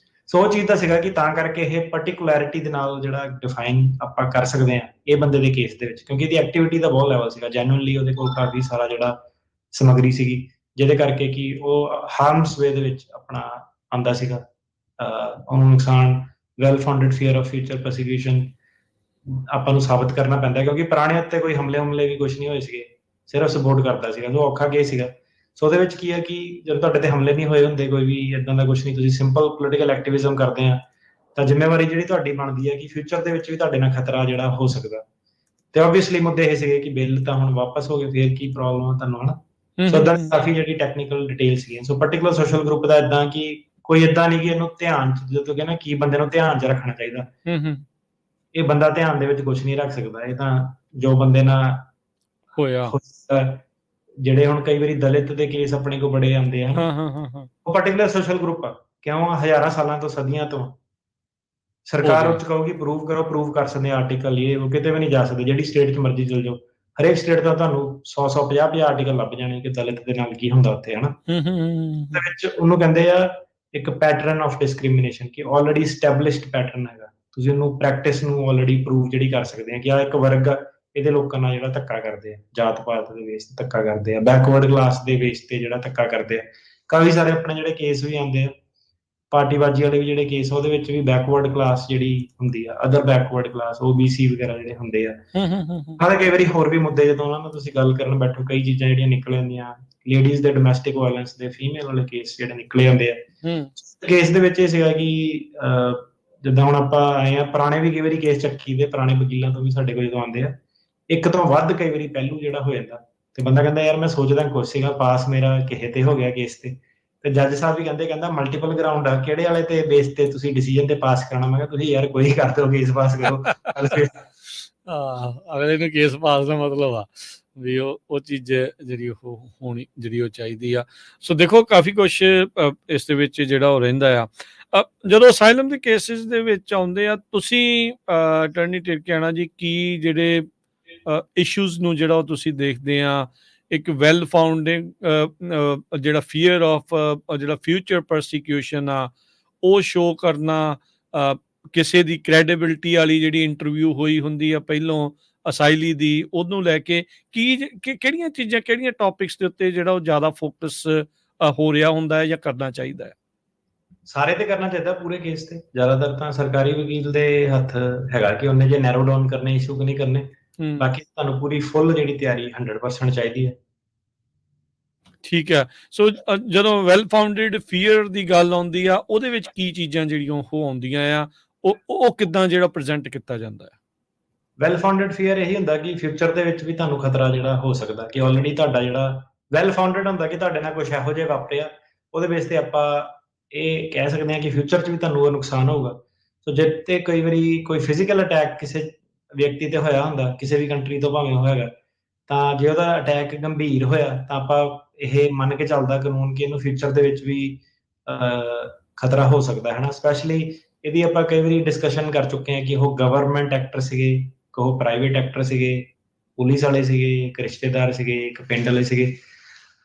ਸੋ ਉਹ ਚੀਜ਼ ਦਾ ਸੀਗਾ ਕਿ ਤਾਂ ਕਰਕੇ ਇਹ ਪਾਰਟੀਕੂਲੈਰਿਟੀ ਦੇ ਨਾਲ ਜਿਹੜਾ ਡਿਫਾਈਨ ਆਪਾਂ ਕਰ ਸਕਦੇ ਹਾਂ ਇਹ ਬੰਦੇ ਦੇ ਕੇਸ ਦੇ ਵਿੱਚ, ਕਿਉਂਕਿ ਇਹਦੀ ਐਕਟੀਵਿਟੀ ਦਾ ਬਹੁਤ ਲੈਵਲ ਸੀਗਾ, ਜੈਨੂਇਨਲੀ ਉਹਦੇ ਕੋਲ ਕਾਫੀ ਸਾਰਾ ਜਿਹੜਾ ਸਮੱਗਰੀ ਸੀਗੀ, ਜਿਹਦੇ ਕਰਕੇ ਕਿ ਉਹ ਹਾਰਮਸ ਵੇ ਦੇ ਵਿੱਚ ਆਪਣਾ ਆਉਂਦਾ ਸੀਗਾ, ਉਹਨੂੰ ਨੁਕਸਾਨ, well founded fear of future prosecution ਆਪਾਂ ਨੂੰ ਸਾਬਤ ਕਰਨਾ ਪੈਂਦਾ, ਕਿਉਂਕਿ ਪੁਰਾਣੇ ਉੱਤੇ ਕੋਈ ਹਮਲੇ ਵੀ ਕੁਝ ਨਹੀਂ ਹੋਏ ਸੀਗੇ, ਸਿਰਫ ਸਪੋਰਟ ਕਰਦਾ ਸੀਗਾ, ਉਹ ਔਖਾ ਕੇਸ ਸੀਗਾ। ਸੋ ਉਹਦੇ ਵਿੱਚ ਕੀ ਹੈ ਕਿ ਜਦੋਂ ਤੁਹਾਡੇ ਤੇ ਹਮਲੇ ਨਹੀਂ ਹੋਏ ਹੁੰਦੇ, ਕੋਈ ਵੀ ਇਦਾਂ ਦਾ ਕੁਝ ਨਹੀਂ, ਤੁਸੀਂ ਸਿੰਪਲ ਪੋਲੀਟੀਕਲ ਐਕਟਿਵਿਜ਼ਮ ਕਰਦੇ ਆ, ਤਾਂ ਜ਼ਿੰਮੇਵਾਰੀ ਜਿਹੜੀ ਤੁਹਾਡੀ ਬਣਦੀ ਹੈ ਕਿ ਫਿਊਚਰ ਦੇ ਵਿੱਚ ਵੀ ਤੁਹਾਡੇ ਨਾਲ ਖਤਰਾ ਜਿਹੜਾ ਹੋ ਸਕਦਾ। ਤੇ ਆਬਵੀਅਸਲੀ ਮੁੱਦੇ ਇਹ ਸੀਗੇ ਕਿ ਬਿੱਲ ਤਾਂ ਹੁਣ ਵਾਪਸ ਹੋ ਗਏ, ਫੇਰ ਕੀ ਪ੍ਰੋਬਲਮ ਆ ਤੁਹਾਨੂੰ ਹਨਾ। ਸੋ ਇਦਾਂ ਕਾਫੀ ਜਿਹੜੀ ਟੈਕਨੀਕਲ ਡਿਟੇਲ ਸੀਗੀਆਂ। ਸੋ ਪਾਰਟੀਕੂਲਰ ਸੋਸ਼ਲ ਗਰੁੱਪ ਦਾ ਇਦਾਂ ਕਿ ਕੋਈ ਇਦਾਂ ਨਹੀਂ ਕਿ ਇਹਨੂੰ ਧਿਆਨ ਚ, ਜਦੋਂ ਕਹਿੰਦਾ ਕੀ ਬੰਦੇ ਨੂੰ ਧਿਆਨ ਚ ਰੱਖਣਾ ਚਾਹੀਦਾ, ਇਹ ਬੰਦਾ ਧਿਆਨ ਦੇ ਵਿੱਚ ਕੁਝ ਨਹੀਂ ਰੱਖ ਸਕਦਾ, ਇਹ ਤਾਂ ਜੋ ਬੰਦੇ ਨਾਲ ਹੋਇਆ, ਜਿਹੜੇ ਹੁਣ ਕਈ ਵਾਰੀ ਦਲਿਤ ਦੇ ਕੇਸ ਆਪਣੇ ਕੋਲ ਬੜੇ ਆਉਂਦੇ ਆ, ਉਹ ਪਾਰਟੀਕੂਲਰ ਸੋਸ਼ਲ ਗਰੁੱਪ ਆ, ਕਿਉਂ ਹਜ਼ਾਰਾਂ ਸਾਲਾਂ ਤੋਂ, ਸਦੀਆਂ ਤੋਂ ਸਰਕਾਰ ਉੱਚ ਕਹੂਗੀ ਪ੍ਰੂਵ ਕਰੋ, ਪ੍ਰੂਵ ਕਰ ਸਕਦੇ ਆਰਟੀਕਲ, ਇਹ ਕਿਤੇ ਵੀ ਨਹੀਂ ਜਾ ਸਕਦੇ, ਜਿਹੜੀ ਸਟੇਟ 'ਚ ਮਰਜ਼ੀ ਚਲ ਜਾਓ, ਹਰੇਕ ਸਟੇਟ ਦਾ ਤੁਹਾਨੂੰ 100 50 ਆਰਟੀਕਲ ਲੱਭ ਜਾਣੇ ਕਿ ਦਲਿਤ ਦੇ ਨਾਲ ਕੀ ਹੁੰਦਾ ਉੱਥੇ ਹਨਾ। ਉਹਦੇ ਵਿੱਚ ਉਹਨੂੰ ਕਹਿੰਦੇ ਆ ਇੱਕ ਪੈਟਰਨ ਆਫ ਡਿਸਕ੍ਰਿਮੀਨੇਸ਼ਨ, ਕਿ ਆਲਰੇਡੀ ਸਟੈਬਲਿਸ਼ਡ ਪੈਟਰਨ ਹੈਗਾ, ਤੁਸੀਂ ਉਹਨੂੰ ਪ੍ਰੈਕਟਿਸ ਨੂੰ ਆਲਰੇਡੀ ਪ੍ਰੂਵ ਜਿਹੜੀ ਕਰ ਸਕਦੇ ਆ ਕਿ ਆ ਇੱਕ ਵਰਗ ਇਹਦੇ ਲੋਕਾਂ ਨਾਲ ਜਿਹੜਾ ਧੱਕਾ ਕਰਦੇ ਆ, ਜਾਤ ਪਾਤ ਦੇ ਬੇਸ ਤੇ ਧੱਕਾ ਕਰਦੇ ਆ, ਬੈਕਵਰਡ ਕਲਾਸ ਦੇ ਬੇਸ ਤੇ ਜਿਹੜਾ ਧੱਕਾ ਕਰਦੇ ਆ। ਕਾਫੀ ਸਾਰੇ ਆਪਣੇ ਜਿਹੜੇ ਕੇਸ ਵੀ ਆਉਂਦੇ ਆ, ਪਾਰਟੀਬਾਜ਼ੀ ਵਾਲੇ ਵੀ ਜਿਹੜੇ ਕੇਸ, ਉਹਦੇ ਵਿੱਚ ਵੀ ਬੈਕਵਰਡ ਕਲਾਸ ਜਿਹੜੀ ਹੁੰਦੀ ਆ, ਅਦਰ ਬੈਕਵਰਡ ਕਲਾਸ, OBC ਵਗੈਰਾ ਜਿਹੜੇ ਹੁੰਦੇ ਆ। ਹਾਲੇ ਕਈ ਵਾਰੀ ਹੋਰ ਵੀ ਮੁੱਦੇ ਜਦੋਂ ਉਹਨਾਂ ਨੂੰ ਤੁਸੀਂ ਗੱਲ ਕਰਨ ਬੈਠੋ, ਕਈ ਚੀਜ਼ਾਂ ਜਿਹੜੀਆਂ ਨਿਕਲ ਜਾਂਦੀਆਂ, ਲੇਡੀਜ਼ ਦੇ ਡੋਮੈਸਟਿਕ ਵਾਇਲੈਂਸ ਦੇ, ਫੀਮੇਲ ਵਾਲੇ ਕੇਸ ਜਿਹੜੇ ਨਿਕਲੇ ਜਾਂਦੇ ਆ। ਕੇਸ ਦੇ ਵਿੱਚ ਇਹ ਸੀਗਾ ਕਿ ਜਿੱਦਾਂ ਹੁਣ ਆਪਾਂ ਆਏ ਆ, ਪੁਰਾਣੇ ਵੀ ਕਈ ਵਾਰੀ ਕੇਸ ਚੱਕੀ ਦੇ, ਪੁਰਾਣੇ ਵਕੀਲਾਂ ਤੋਂ ਵੀ ਸਾਡੇ ਕੋਲ ਜਦੋਂ ਆਉਂਦੇ ਆ, ਇੱਕ ਤੋਂ ਵੱਧ ਕਈ ਵਾਰੀ ਪਹਿਲੂ ਜਿਹੜਾ ਹੋ ਜਾਂਦਾ, ਤੇ ਬੰਦਾ ਕਹਿੰਦਾ ਯਾਰ ਮੈਂ ਸੋਚਦਾ ਕੁਛ ਸੀਗਾ, ਪਾਸ ਮੇਰਾ ਕਿਸੇ ਤੇ ਹੋ ਗਿਆ ਕੇਸ ਤੇ ਜੱਜ ਸਾਹਿਬ ਵੀ ਕਹਿੰਦਾ ਮਲਟੀਪਲ ਗਰਾਊਂਡ ਆ, ਕਿਹੜੇ ਵਾਲੇ ਤੇ ਬੇਸ ਤੇ ਤੁਸੀਂ ਡਿਸੀਜਨ ਤੇ ਪਾਸ ਕਰਾਉਣਾ। ਮੈਂ ਕਿਹਾ ਤੁਸੀਂ ਯਾਰ ਕੋਈ ਕਰ ਦਿਓ, ਕੇਸ ਪਾਸ ਕਰੋ। ਅਗਲੇ ਨੂੰ ਕੇਸ ਪਾਸ ਦਾ ਮਤਲਬ ਆ ਵੀ ਉਹ ਚੀਜ਼ ਜਿਹੜੀ ਉਹ ਹੋਣੀ, ਜਿਹੜੀ ਉਹ ਚਾਹੀਦੀ ਆ। ਸੋ ਦੇਖੋ ਕਾਫੀ ਕੁਛ ਇਸ ਦੇ ਵਿੱਚ ਜਿਹੜਾ ਉਹ ਰਹਿੰਦਾ ਆ। ਜਦੋਂ ਅਸਾਈਲਮ ਦੇ ਕੇਸਿਸ ਦੇ ਵਿੱਚ ਆਉਂਦੇ ਆ, ਤੁਸੀਂ ਅਟਾਰਨੀ ਟਿਰਕੀਆਣਾ ਜੀ, ਕੀ ਜਿਹੜੇ ਇਸ਼ੂਜ਼ ਨੂੰ ਜਿਹੜਾ ਉਹ ਤੁਸੀਂ ਦੇਖਦੇ ਆ, ਇੱਕ ਵੈਲ ਫਾਊਂਡਿੰਗ ਜਿਹੜਾ ਫੀਅਰ ਆਫ ਜਿਹੜਾ ਫਿਊਚਰ ਪ੍ਰੋਸੀਕਿਊਸ਼ਨ ਆ, ਉਹ ਸ਼ੋ ਕਰਨਾ, ਕਿਸੇ ਦੀ ਕ੍ਰੈਡੀਬਿਲਿਟੀ ਵਾਲੀ ਜਿਹੜੀ ਇੰਟਰਵਿਊ ਹੋਈ ਹੁੰਦੀ ਆ ਪਹਿਲੋਂ ਅਸਾਈਲੀ ਦੀ, ਉਹਨੂੰ ਲੈ ਕੇ ਕਿਹੜੀਆਂ ਚੀਜ਼ਾਂ, ਕਿਹੜੀਆਂ ਟੌਪਿਕਸ ਦੇ ਉੱਤੇ ਜਿਹੜਾ ਉਹ ਜ਼ਿਆਦਾ ਫੋਕਸ ਹੋ ਰਿਹਾ ਹੁੰਦਾ ਹੈ ਜਾਂ ਕਰਨਾ ਚਾਹੀਦਾ ਹੈ? ਸਾਰੇ ਤੇ ਕਰਨਾ ਚਾਹੀਦਾ, ਪੂਰੇ ਕੇਸ ਤੇ। ਜ਼ਿਆਦਾਤਰ ਤਾਂ ਸਰਕਾਰੀ ਵਕੀਲ ਦੇ ਹੱਥ ਹੈਗਾ ਕਿ ਉਹਨੇ ਜੇ ਨੈਰੋ ਡਾਊਨ ਕਰਨੇ ਇਸ਼ੂ ਕਿ ਨਹੀਂ ਕਰਨੇ, ਬਾਕੀ ਤੁਹਾਨੂੰ ਪੂਰੀ ਫੁੱਲ ਜਿਹੜੀ ਤਿਆਰੀ 100% ਚਾਹੀਦੀ ਹੈ। ਠੀਕ ਹੈ। ਸੋ ਜਦੋਂ ਵੈਲ ਫਾਊਂਡਡ ਫੀਅਰ ਦੀ ਗੱਲ ਆਉਂਦੀ ਆ, ਉਹਦੇ ਵਿੱਚ ਕੀ ਚੀਜ਼ਾਂ ਜਿਹੜੀਆਂ ਉਹ ਆਉਂਦੀਆਂ ਆ, ਉਹ ਕਿੱਦਾਂ ਜਿਹੜਾ ਪ੍ਰੈਜ਼ੈਂਟ ਕੀਤਾ ਜਾਂਦਾ ਹੈ? ਵੈਲ ਫਾਊਂਡਡ ਫੀਅਰ ਇਹੀ ਹੁੰਦਾ ਕਿ ਫਿਊਚਰ ਦੇ ਵਿੱਚ ਵੀ ਤੁਹਾਨੂੰ ਖਤਰਾ ਜਿਹੜਾ ਹੋ ਸਕਦਾ, ਕਿ ਆਲਰੇਡੀ ਤੁਹਾਡਾ ਜਿਹੜਾ ਵੈਲ ਫਾਊਂਡਡ ਹੁੰਦਾ ਕਿ ਤੁਹਾਡੇ ਨਾਲ ਕੁਝ ਇਹੋ ਜਿਹਾ ਵਾਪਰਿਆ, ਉਹਦੇ ਬੇਸ ਤੇ ਆਪਾਂ ਇਹ ਕਹਿ ਸਕਦੇ ਹਾਂ ਕਿ ਫਿਊਚਰ 'ਚ ਵੀ ਤੁਹਾਨੂੰ ਉਹ ਨੁਕਸਾਨ ਹੋਊਗਾ। ਸੋ ਜੇ ਤੇ ਕਈ ਵਾਰੀ ਕੋਈ ਫਿਜ਼ੀਕਲ ਅਟੈਕ ਕਿਸੇ ਵਿਅਕਤੀ ਤੇ ਹੋਇਆ ਹੁੰਦਾ, ਕਿਸੇ ਵੀ ਕੰਟਰੀ ਤੋਂ ਭਾਵੇਂ ਹੋਏਗਾ, ਤਾਂ ਜੇ ਉਹਦਾ ਅਟੈਕ ਗੰਭੀਰ ਹੋਇਆ ਤਾਂ ਆਪਾਂ ਇਹ ਮੰਨ ਕੇ ਚੱਲਦਾ ਕਾਨੂੰਨ ਕਿ ਇਹਨੂੰ ਫਿਊਚਰ ਦੇ ਵਿੱਚ ਵੀ ਖਤਰਾ ਹੋ ਸਕਦਾ ਹੈ ਨਾ। ਸਪੈਸ਼ਲੀ ਇਹਦੀ ਆਪਾਂ ਕਈ ਵਾਰੀ ਡਿਸਕਸ਼ਨ ਕਰ ਚੁੱਕੇ ਹਾਂ ਕਿ ਉਹ ਗਵਰਨਮੈਂਟ ਐਕਟਰ ਸੀਗੇ, ਇੱਕ ਉਹ ਪ੍ਰਾਈਵੇਟ ਐਕਟਰ ਸੀਗੇ, ਪੁਲਿਸ ਵਾਲੇ ਸੀਗੇ, ਇੱਕ ਰਿਸ਼ਤੇਦਾਰ ਸੀਗੇ, ਇੱਕ ਪਿੰਡ ਵਾਲੇ ਸੀਗੇ।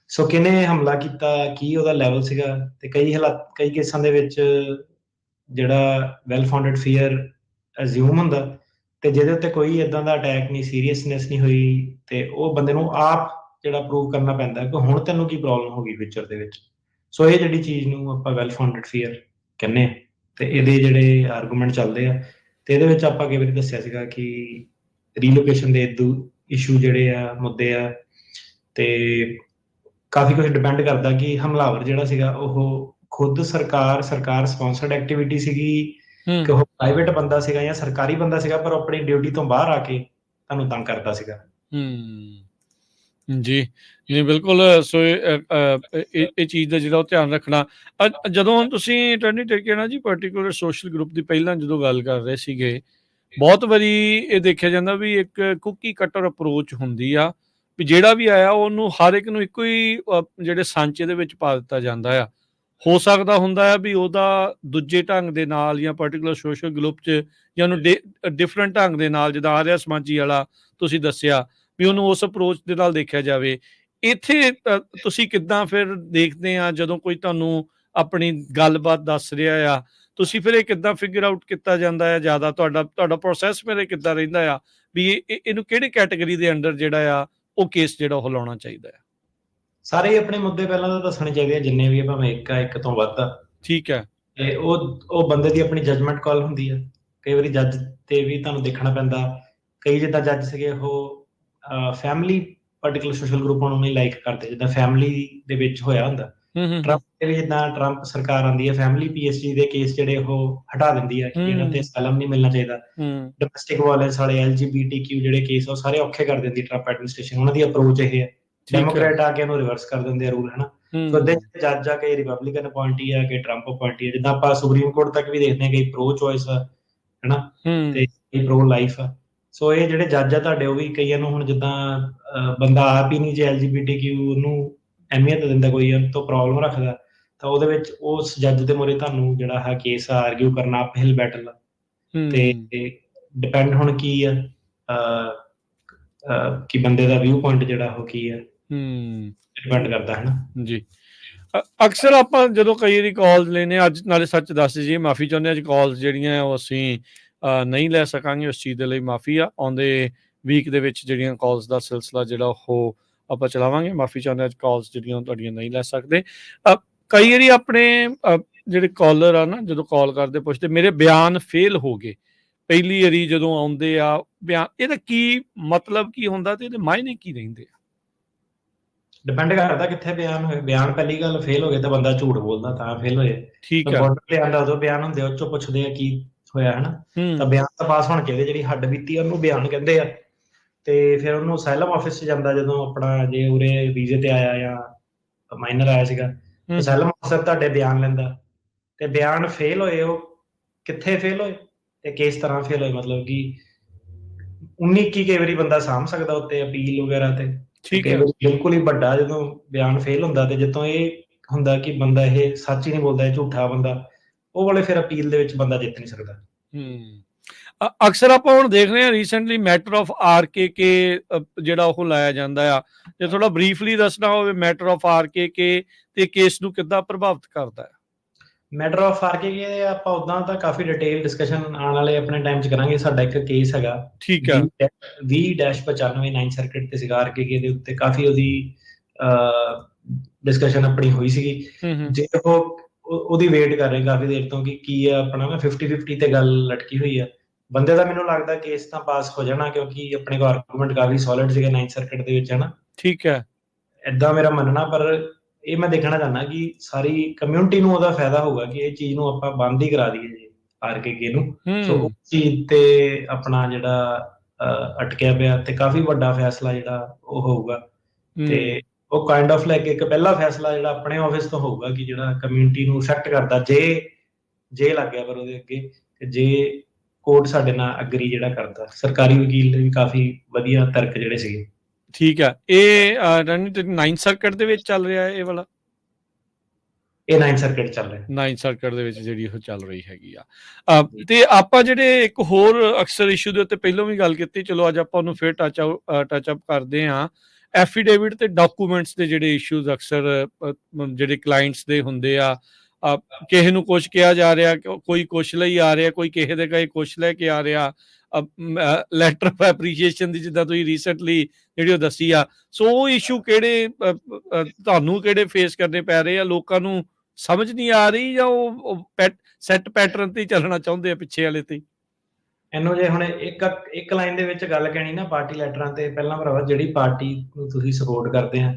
ਸੋ ਕਿਹਨੇ ਹਮਲਾ ਕੀਤਾ, ਕੀ ਉਹਦਾ ਲੈਵਲ ਸੀਗਾ, ਤੇ ਕਈ ਕੇਸਾਂ ਦੇ ਵਿੱਚ ਜਿਹੜਾ ਵੈਲ ਫਾਊਂਡਡ ਫੀਅਰ ਅਜ਼ਿਊਮ ਹੁੰਦਾ, ਤੇ ਜਿਹਦੇ ਉੱਤੇ ਕੋਈ ਏਦਾਂ ਦਾ ਅਟੈਕ ਨਹੀਂ, ਸੀਰੀਅਸਨੈਸ ਨਹੀਂ ਹੋਈ, ਤੇ ਉਹ ਬੰਦੇ ਨੂੰ ਆਪ ਜਿਹੜਾ ਪ੍ਰੂਵ ਕਰਨਾ ਪੈਂਦਾ ਕਿ ਹੁਣ ਤੈਨੂੰ ਕੀ ਪ੍ਰੋਬਲਮ ਹੋ ਗਈ ਫਿਊਚਰ ਦੇ ਵਿੱਚ। ਸੋ ਇਹ ਜਿਹੜੀ ਚੀਜ਼ ਨੂੰ ਆਪਾਂ ਵੈਲ ਫਾਊਂਡਡ ਫੀਅਰ ਕਹਿੰਦੇ ਹਾਂ, ਤੇ ਇਹਦੇ ਜਿਹੜੇ ਆਰਗੂਮੈਂਟ ਚੱਲਦੇ ਆ, ਤੇ ਇਹਦੇ ਵਿੱਚ ਆਪਾਂ ਕਈ ਵਾਰੀ ਦੱਸਿਆ ਸੀਗਾ ਕਿ ਰੀਲੋਕੇਸ਼ਨ ਦੇ ਇਸ਼ੂ ਜਿਹੜੇ ਆ, ਮੁੱਦੇ ਆ, ਤੇ ਕਾਫੀ ਕੁਝ ਡਿਪੈਂਡ ਕਰਦਾ ਕਿ ਹਮਲਾਵਰ ਜਿਹੜਾ ਸੀਗਾ ਉਹ ਖੁਦ ਸਰਕਾਰ ਸਪਾਂਸਰਡ ਐਕਟੀਵਿਟੀ ਸੀਗੀ, ਕਿ ਉਹ ਪ੍ਰਾਈਵੇਟ ਬੰਦਾ ਸੀਗਾ ਜਾਂ ਸਰਕਾਰੀ ਬੰਦਾ ਸੀਗਾ, ਪਰ ਆਪਣੀ ਡਿਊਟੀ ਤੋਂ ਬਾਹਰ ਆ ਕੇ ਤੁਹਾਨੂੰ ਤੰਗ ਕਰਦਾ ਸੀਗਾ। ਜੀ ਨਹੀਂ, ਬਿਲਕੁਲ। ਸੋ ਇਹ ਚੀਜ਼ ਦਾ ਜਿਹੜਾ ਧਿਆਨ ਰੱਖਣਾ, ਜਦੋਂ ਹੁਣ ਤੁਸੀਂ ਟਰਨੀ ਟੇਕਿਆ ਨਾ ਜੀ, ਪਾਰਟੀਕੂਲਰ ਸੋਸ਼ਲ ਗਰੁੱਪ ਦੀ ਪਹਿਲਾਂ ਜਦੋਂ ਗੱਲ ਕਰ ਰਹੇ ਸੀਗੇ, ਬਹੁਤ ਵਾਰੀ ਇਹ ਦੇਖਿਆ ਜਾਂਦਾ ਵੀ ਇੱਕ ਕੁੱਕੀ ਕਟਰ ਅਪਰੋਚ ਹੁੰਦੀ ਆ, ਵੀ ਜਿਹੜਾ ਵੀ ਆਇਆ ਉਹਨੂੰ ਹਰ ਇੱਕ ਨੂੰ ਇੱਕੋ ਹੀ ਜਿਹੜੇ ਸਾਂਚੇ ਦੇ ਵਿੱਚ ਪਾ ਦਿੱਤਾ ਜਾਂਦਾ ਆ। ਹੋ ਸਕਦਾ ਹੁੰਦਾ ਆ ਵੀ ਉਹਦਾ ਦੂਜੇ ਢੰਗ ਦੇ ਨਾਲ ਜਾਂ ਪਾਰਟੀਕੂਲਰ ਸੋਸ਼ਲ ਗਰੁੱਪ 'ਚ ਜਾਂ ਉਹਨੂੰ ਡਿਫਰੈਂਟ ਢੰਗ ਦੇ ਨਾਲ, ਜਿੱਦਾਂ ਆਰਿਆ ਸਮਾਜੀ ਵਾਲਾ ਤੁਸੀਂ ਦੱਸਿਆ, ਵੀ ਉਹਨੂੰ ਉਸ ਅਪਰੋਚ ਦੇ ਨਾਲ ਦੇਖਿਆ ਜਾਵੇ। ਇੱਥੇ ਤੁਸੀਂ ਕਿੱਦਾਂ ਫਿਰ ਦੇਖਦੇ ਆ, ਜਦੋਂ ਕੋਈ ਤੁਹਾਨੂੰ ਆਪਣੀ ਗੱਲਬਾਤ ਦੱਸ ਰਿਹਾ ਆ, ਤੁਸੀਂ ਫਿਰ ਇਹ ਕਿੱਦਾਂ ਫਿਗਰ ਆਊਟ ਕੀਤਾ ਜਾਂਦਾ ਹੈ? ਜ਼ਿਆਦਾ ਤੁਹਾਡਾ ਪ੍ਰੋਸੈਸ ਫਿਰ ਕਿੱਦਾਂ ਰਹਿੰਦਾ ਆ ਵੀ ਇਹਨੂੰ ਕਿਹੜੀ ਕੈਟਾਗਰੀ ਦੇ ਅੰਡਰ ਜਿਹੜਾ ਆ ਉਹ ਕੇਸ ਜਿਹੜਾ ਉਹ ਲਾਉਣਾ ਚਾਹੀਦਾ ਆ? ਸਾਰੇ ਆਪਣੇ ਮੁੱਦੇ ਪਹਿਲਾਂ ਤਾਂ ਦੱਸਣੇ ਚਾਹੀਦੇ ਆ, ਜਿੰਨੇ ਵੀ ਆ, ਭਾਵੇਂ ਇੱਕ ਤੋਂ ਵੱਧ ਆ। ਠੀਕ ਹੈ। ਤੇ ਉਹ ਬੰਦੇ ਦੀ ਆਪਣੀ ਜਜਮੈਂਟ ਕਾਲ ਹੁੰਦੀ ਆ। ਕਈ ਵਾਰੀ ਜੱਜ ਤੇ ਵੀ ਤੁਹਾਨੂੰ ਦੇਖਣਾ ਪੈਂਦਾ। ਕਈ ਜਿੱਦਾਂ ਜੱਜ ਸੀਗੇ ਉਹ ਫੈਮਿਲੀ ਪਾਰਟੀਕੂਲਰ ਸੋਸ਼ਲ ਗਰੁੱਪ ਨੂੰ ਨਹੀਂ ਲਾਈਕ ਕਰਦੇ, ਜਿੱਦਾਂ ਫੈਮਿਲੀ ਦੇ ਵਿੱਚ ਹੋਇਆ ਹੁੰਦਾ। ਟਰੰਪ ਦੇ ਵੀ ਜਿੱਦਾਂ ਟਰੰਪ ਸਰਕਾਰ ਆਉਂਦੀ ਹੈ, ਫੈਮਿਲੀ PSG ਦੇ ਕੇਸ ਜਿਹੜੇ ਉਹ ਹਟਾ ਦਿੰਦੀ ਹੈ ਕਿ ਇਹਨਾਂ ਤੇ ਅਸਾਈਲਮ ਨਹੀਂ ਮਿਲਣਾ ਚਾਹੀਦਾ। ਡੋਮੈਸਟਿਕ ਵਾਇਲੈਂਸ ਵਾਲੇ LGBTQ ਜਿਹੜੇ ਕੇਸ ਉਹ ਸਾਰੇ ਔਖੇ ਕਰ ਦਿੰਦੀ ਟਰੰਪ ਐਡਮਿਨਿਸਟ੍ਰੇਸ਼ਨ। ਉਹਨਾਂ ਦੀ ਅਪਰੋਚ ਇਹ ਹੈ। ਡੈਮੋਕ੍ਰੇਟ ਆ ਕੇ ਉਹਨੂੰ ਰਿਵਰਸ ਕਰ ਦਿੰਦੇ ਆ ਰੂਲ, ਹਨਾ। ਸੋ ਜੱਜ ਆ ਕੇ ਰਿਪਬਲਿਕਨ ਅਪੁਆਇੰਟੀ ਆ, ਕਿ ਟਰੰਪ ਅਪੁਆਇੰਟੀ ਆ। ਜਿੱਦਾਂ ਆਪਾਂ ਸੁਪਰੀਮ ਕੋਰਟ ਤੱਕ ਵੀ ਦੇਖਦੇ ਹਾਂ, ਕਈ ਪ੍ਰੋ ਚੋਇਸ ਆ, ਹਨਾ, ਤੇ ਕਈ ਪ੍ਰੋ ਲਾਈਫ ਆ। ਸੋ ਇਹ ਜਿਹੜੇ ਜੱਜ ਆ ਤੁਹਾਡੇ, ਉਹ ਵੀ ਕਈਆਂ ਨੂੰ ਹੁਣ ਜਿੱਦਾਂ ਬੰਦਾ ਆਪ ਹੀ ਨਹੀਂ ਜੇ LGBTQ ਉਹਨੂੰ ਅਹਿਮੀਅਤ ਦਿੰਦਾ, ਕੋਈ ਉਹ ਤੋਂ ਪ੍ਰੋਬਲਮ ਰੱਖਦਾ, ਤਾਂ ਉਹਦੇ ਵਿੱਚ ਉਸ ਜੱਜ ਦੇ ਮੂਹਰੇ ਤੁਹਾਨੂੰ ਜਿਹੜਾ ਹੈ ਕੇਸ ਆਰਗਿਊ ਕਰਨਾ ਅਪਹਿਲ ਬੈਟਲ ਆ। ਤੇ ਡਿਪੈਂਡ ਹੁਣ ਕੀ ਆ ਕਿ ਬੰਦੇ ਦਾ ਵਿਊ ਪੁਆਇੰਟ ਜਿਹੜਾ ਉਹ ਕੀ ਆ, ਡਿਪੈਂਡ ਕਰਦਾ ਹੈ ਨਾ ਜੀ। ਅਕਸਰ ਆਪਾਂ ਜਦੋਂ ਕਈ ਵਾਰੀ ਕਾਲਸ ਲੈਨੇ, ਅੱਜ ਨਾਲੇ ਸੱਚ ਦੱਸ ਜੀ, ਮਾਫੀ ਚਾਹੁੰਦੇ ਹਾਂ, ਅੱਜ ਕਾਲਸ ਜਿਹੜੀਆਂ ਉਹ ਅਸੀਂ ਨਹੀਂ ਲੈ ਸਕਾਂਗੇ, ਉਸ ਚੀਜ਼ ਦੇ ਲਈ ਮਾਫੀ ਆ। ਆਉਂਦੇ ਵੀਕ ਦੇ ਵਿੱਚ ਜਿਹੜੀਆਂ ਕਾਲਸ ਦਾ ਸਿਲਸਿਲਾ ਜਿਹੜਾ ਉਹ ਆਪਾਂ ਚਲਾਵਾਂਗੇ। ਮਾਫੀ ਚਾਹੁੰਦੇ, ਅੱਜ ਕਾਲਸ ਜਿਹੜੀਆਂ ਤੁਹਾਡੀਆਂ ਨਹੀਂ ਲੈ ਸਕਦੇ। ਕਈ ਵਾਰੀ ਆਪਣੇ ਜਿਹੜੇ ਕਾਲਰ ਆ ਨਾ, ਜਦੋਂ ਕਾਲ ਕਰਦੇ ਪੁੱਛਦੇ ਮੇਰੇ ਬਿਆਨ ਫੇਲ ਹੋ ਗਏ, ਪਹਿਲੀ ਵਾਰੀ ਜਦੋਂ ਆਉਂਦੇ ਆ ਬਿਆਨ, ਇਹਦਾ ਕੀ ਮਤਲਬ ਕੀ ਹੁੰਦਾ ਤੇ ਇਹਦੇ ਮਾਇਨੇ ਕੀ ਰਹਿੰਦੇ ਆ? ਡਿਪੈਂਡ ਕਰਦਾ ਕਿੱਥੇ ਬਿਆਨ ਹੋਏ। ਬਿਆਨ ਪਹਿਲੀ ਗੱਲ ਫੇਲ ਹੋ ਗਏ ਤਾਂ ਬੰਦਾ ਝੂਠ ਬੋਲਦਾ ਤਾਂ ਫੇਲ ਹੋਏ। ਠੀਕ ਹੈ। ਉਦੋਂ ਬਿਆਨ ਹੁੰਦੇ, ਉਹ ਚੋਂ ਪੁੱਛਦੇ ਆ ਕੀ ਹੋਇਆ, ਹਨਾ। ਤਾਂ ਬਿਆਨ ਤਾਂ ਪਾਸ ਹੋਣੇ ਚਾਹੀਦੇ। ਜਿਹੜੀ ਹੱਡ ਬੀਤੀ ਉਹਨੂੰ ਬਿਆਨ ਕਹਿੰਦੇ ਆ। ਤੇ ਫਿਰ ਉਹਨੂੰ ਅਸਾਈਲਮ ਆਫਿਸ 'ਚ ਜਾਂਦਾ, ਜਦੋਂ ਆਪਣਾ ਜੇ ਉਰੇ ਵੀਜ਼ੇ ਤੇ ਆਇਆ ਜਾਂ ਮਾਈਨਰ ਆਇਆ ਸੀਗਾ, ਅਸਾਈਲਮ ਆਫਿਸਰ ਤੁਹਾਡੇ ਬਿਆਨ ਲੈਂਦਾ। ਤੇ ਬਿਆਨ ਫੇਲ ਹੋਏ, ਉਹ ਕਿੱਥੇ ਫੇਲ ਹੋਏ ਤੇ ਕਿਸ ਤਰ੍ਹਾਂ ਫੇਲ ਹੋਏ, ਮਤਲਬ ਕਿ 19-21 ਕਈ ਵਾਰੀ ਬੰਦਾ ਸਾਂਭ ਸਕਦਾ ਉੱਤੇ ਅਪੀਲ ਵਗੈਰਾ ਤੇ। ਠੀਕ ਹੈ। ਬਿਲਕੁਲ ਹੀ ਵੱਡਾ ਜਦੋਂ ਬਿਆਨ ਫੇਲ ਹੁੰਦਾ, ਤੇ ਜਦੋਂ ਇਹ ਹੁੰਦਾ ਕਿ ਬੰਦਾ ਇਹ ਸੱਚ ਹੀ ਨਹੀਂ ਬੋਲਦਾ, ਇਹ ਝੂਠਾ ਬੰਦਾ, ਉਹ ਵਾਲੇ ਫਿਰ ਅਪੀਲ ਦੇ ਵਿੱਚ ਬੰਦਾ ਜਿੱਤ ਨਹੀਂ ਸਕਦਾ। ਅਕਸਰ ਆਪਾਂ ਹੁਣ ਦੇਖ ਰਹੇ ਹਾਂ, ਰੀਸੈਂਟਲੀ ਮੈਟਰ ਆਫ RKK ਜਿਹੜਾ ਉਹ ਲਾਇਆ ਜਾਂਦਾ ਆ। ਜੇ ਥੋੜਾ ਬਰੀਫਲੀ ਦੱਸਣਾ ਹੋਵੇ ਮੈਟਰ ਆਫ RKK ਤੇ ਕੇਸ ਨੂੰ ਕਿੱਦਾਂ ਪ੍ਰਭਾਵਿਤ ਕਰਦਾ ਹੈ? ਮੈਟਰ ਆਫ RKK ਆਪਾਂ ਉਦਾਂ ਤਾਂ ਕਾਫੀ ਡਿਟੇਲ ਡਿਸਕਸ਼ਨ ਆਉਣ ਵਾਲੇ ਆਪਣੇ ਟਾਈਮ 'ਚ ਕਰਾਂਗੇ। ਸਾਡਾ ਇੱਕ ਕੇਸ ਹੈਗਾ, ਠੀਕ ਹੈ, 20-95 9 ਸਰਕਟ ਤੇ ਸੀਗਾ RKK ਦੇ ਉੱਤੇ। ਕਾਫੀ ਉਹਦੀ ਡਿਸਕਸ਼ਨ ਆਪਣੀ ਹੋਈ ਸੀਗੀ। ਜੇ ਉਹਦੀ ਵੇਟ ਕਰ ਰਹੇ ਕਾਫੀ ਦੇਰ ਤੋਂ ਕਿ ਕੀ ਆ ਆਪਣਾ ਨਾ 50-50 ਤੇ ਗੱਲ ਲਟਕੀ ਹੋਈ ਆ। ਬੰਦੇ ਦਾ ਮੈਨੂੰ ਲੱਗਦਾ ਕੇਸ ਤਾਂ ਪਾਸ ਹੋ ਜਾਣਾ, ਕਿਉਂਕਿ ਆਪਣੇ ਕੋਲ ਆਰਗੂਮੈਂਟ ਕਾਫੀ ਸੋਲਿਡ ਸੀਗੇ 9 ਸਰਕਟ ਦੇ ਵਿੱਚ, ਹਨਾ। ਠੀਕ ਹੈ, ਏਦਾਂ ਮੇਰਾ ਮੰਨਣਾ। ਪਰ ਇਹ ਮੈਂ ਦੇਖਣਾ ਚਾਹੁੰਦਾ ਕਿ ਸਾਰੀ ਕਮਿਊਨਿਟੀ ਨੂੰ ਉਹਦਾ ਫਾਇਦਾ ਹੋਊਗਾ ਕਿ ਇਹ ਚੀਜ਼ ਨੂੰ ਆਪਾਂ ਬੰਦ ਹੀ ਕਰਾ ਦਈਏ ਜੀ RKK ਨੂੰ। ਸੋ ਉਸ ਚੀਜ਼ ਤੇ ਆਪਣਾ ਜਿਹੜਾ ਅਟਕਿਆ ਪਿਆ ਤੇ ਕਾਫੀ ਵੱਡਾ ਫੈਸਲਾ ਜਿਹੜਾ ਉਹ ਹੋਊਗਾ ਤੇ ਉਹ ਕਾਈਂਡ ਆਫ ਲਾਈਕ ਇੱਕ ਪਹਿਲਾ ਫੈਸਲਾ ਜਿਹੜਾ ਆਪਣੇ ਆਫਿਸ ਤੋਂ ਹੋਊਗਾ ਕਿ ਜਿਹੜਾ ਕਮਿਊਨਿਟੀ ਨੂੰ ਇਫੈਕਟ ਕਰਦਾ ਜੇ ਲੱਗ ਗਿਆ ਪਰ ਉਹਦੇ ਅੱਗੇ ਜੇ ਕੋਰਟ ਸਾਡੇ ਨਾਲ ਅਗਰੀ ਜਿਹੜਾ ਕਰਦਾ। ਸਰਕਾਰੀ ਵਕੀਲ ਦੇ ਵੀ ਕਾਫੀ ਵਧੀਆ ਤਰਕ ਜਿਹੜੇ ਸੀਗੇ। ਠੀਕ ਆ। ਇਹ 9th ਸਰਕਟ ਦੇ ਵਿੱਚ ਚੱਲ ਰਿਹਾ ਇਹ ਵਾਲਾ? ਇਹ 9th ਸਰਕਟ ਚੱਲ ਰਿਹਾ। 9th ਸਰਕਟ ਦੇ ਵਿੱਚ ਜਿਹੜੀ ਉਹ ਚੱਲ ਰਹੀ ਹੈਗੀ ਆ। ਤੇ ਆਪਾਂ ਜਿਹੜੇ ਇੱਕ ਹੋਰ ਅਕਸਰ ਇਸ਼ੂ ਦੇ ਉੱਤੇ ਪਹਿਲਾਂ ਵੀ ਗੱਲ ਕੀਤੀ, ਚਲੋ ਅੱਜ ਆਪਾਂ ਉਹਨੂੰ ਫਿਰ ਟੱਚ ਅਪ ਕਰਦੇ ਹਾਂ। ਐਫੀਡੇਵਿਟ ਤੇ ਡਾਕੂਮੈਂਟਸ ਦੇ ਜਿਹੜੇ ਇਸ਼ੂਜ਼ ਅਕਸਰ ਜਿਹੜੇ ਕਲਾਇੰਟਸ ਦੇ ਹੁੰਦੇ ਆ, ਕਿਸੇ ਨੂੰ ਕੁਛ ਕਿਹਾ ਜਾ ਰਿਹਾ, ਕੋਈ ਕੁਛ ਲਈ ਆ ਰਿਹਾ, ਕੋਈ ਕਿਸੇ ਦੇ ਕਹੇ ਕੁਛ ਲੈ ਕੇ ਆ ਰਿਹਾ, ਲੈਟਰ ਆਫ ਐਪਰੀਸ਼ੀਏਸ਼ਨ ਦੀ ਜਿੱਦਾਂ ਤੁਸੀਂ ਰੀਸੈਂਟਲੀ ਜਿਹੜੀ ਉਹ ਦੱਸੀ ਆ। ਸੋ ਉਹ ਇਸ਼ੂ ਕਿਹੜੇ ਤੁਹਾਨੂੰ ਕਿਹੜੇ ਫੇਸ ਕਰਨੇ ਪੈ ਰਹੇ ਆ? ਲੋਕਾਂ ਨੂੰ ਸਮਝ ਨਹੀਂ ਆ ਰਹੀ ਜਾਂ ਉਹ ਸੈੱਟ ਪੈਟਰਨ ਤੇ ਚੱਲਣਾ ਚਾਹੁੰਦੇ ਆ ਪਿੱਛੇ ਵਾਲੇ ਤੇ? ਇਹਨੂੰ ਜੇ ਹੁਣ ਇੱਕ ਲਾਈਨ ਦੇ ਵਿੱਚ ਗੱਲ ਕਹਿਣੀ ਨਾ ਪਾਰਟੀ ਲੈਟਰਾਂ ਤੇ, ਪਹਿਲਾਂ ਭਰਾਵਾ ਜਿਹੜੀ ਪਾਰਟੀ ਨੂੰ ਤੁਸੀਂ ਸਪੋਰਟ ਕਰਦੇ ਆ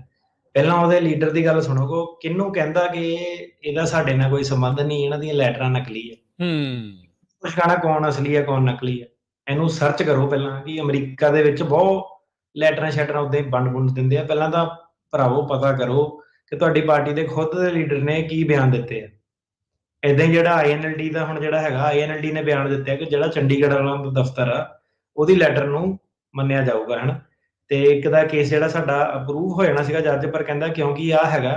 ਪਹਿਲਾਂ ਉਹਦੇ ਲੀਡਰ ਦੀ ਗੱਲ ਸੁਣੋਗੇ, ਕਿਹਨੂੰ ਕਹਿੰਦਾ ਕਿ ਇਹਦਾ ਸਾਡੇ ਨਾਲ ਕੋਈ ਸੰਬੰਧ ਨਹੀਂ, ਇਹਨਾਂ ਦੀਆਂ ਲੈਟਰਾਂ ਨਕਲੀ ਹੈ। ਕੁਛ ਕਹਿਣਾ ਕੌਣ ਅਸਲੀ ਹੈ ਕੌਣ ਨਕਲੀ ਹੈ, ਇਹਨੂੰ ਸਰਚ ਕਰੋ ਪਹਿਲਾਂ ਕਿ ਅਮਰੀਕਾ ਦੇ ਵਿੱਚ ਬਹੁਤ ਲੈਟਰਾਂ ਸ਼ੈਟਰਾਂ ਉਦਾਂ ਹੀ ਵੰਡ ਦਿੰਦੇ ਆ। ਪਹਿਲਾਂ ਤਾਂ ਭਰਾਵੋ ਪਤਾ ਕਰੋ ਕਿ ਤੁਹਾਡੀ ਪਾਰਟੀ ਦੇ ਖੁਦ ਦੇ ਲੀਡਰ ਨੇ ਕੀ ਬਿਆਨ ਦਿੱਤੇ ਆ। ਏਦਾਂ ਹੀ ਜਿਹੜਾ INLD ਦਾ ਹੁਣ ਜਿਹੜਾ ਹੈਗਾ, INLD ਨੇ ਬਿਆਨ ਦਿੱਤਾ ਕਿ ਜਿਹੜਾ ਚੰਡੀਗੜ੍ਹ ਵਾਲਾ ਦਫ਼ਤਰ ਆ ਉਹਦੀ ਲੈਟਰ ਨੂੰ ਮੰਨਿਆ ਜਾਊਗਾ, ਹਨਾ। ਤੇ ਇੱਕ ਦਾ ਕੇਸ ਜਿਹੜਾ ਸਾਡਾ ਅਪਰੂਵ ਹੋ ਜਾਣਾ ਸੀਗਾ ਜੱਜ, ਪਰ ਕਹਿੰਦਾ ਕਿਉਂਕਿ ਆਹ ਹੈਗਾ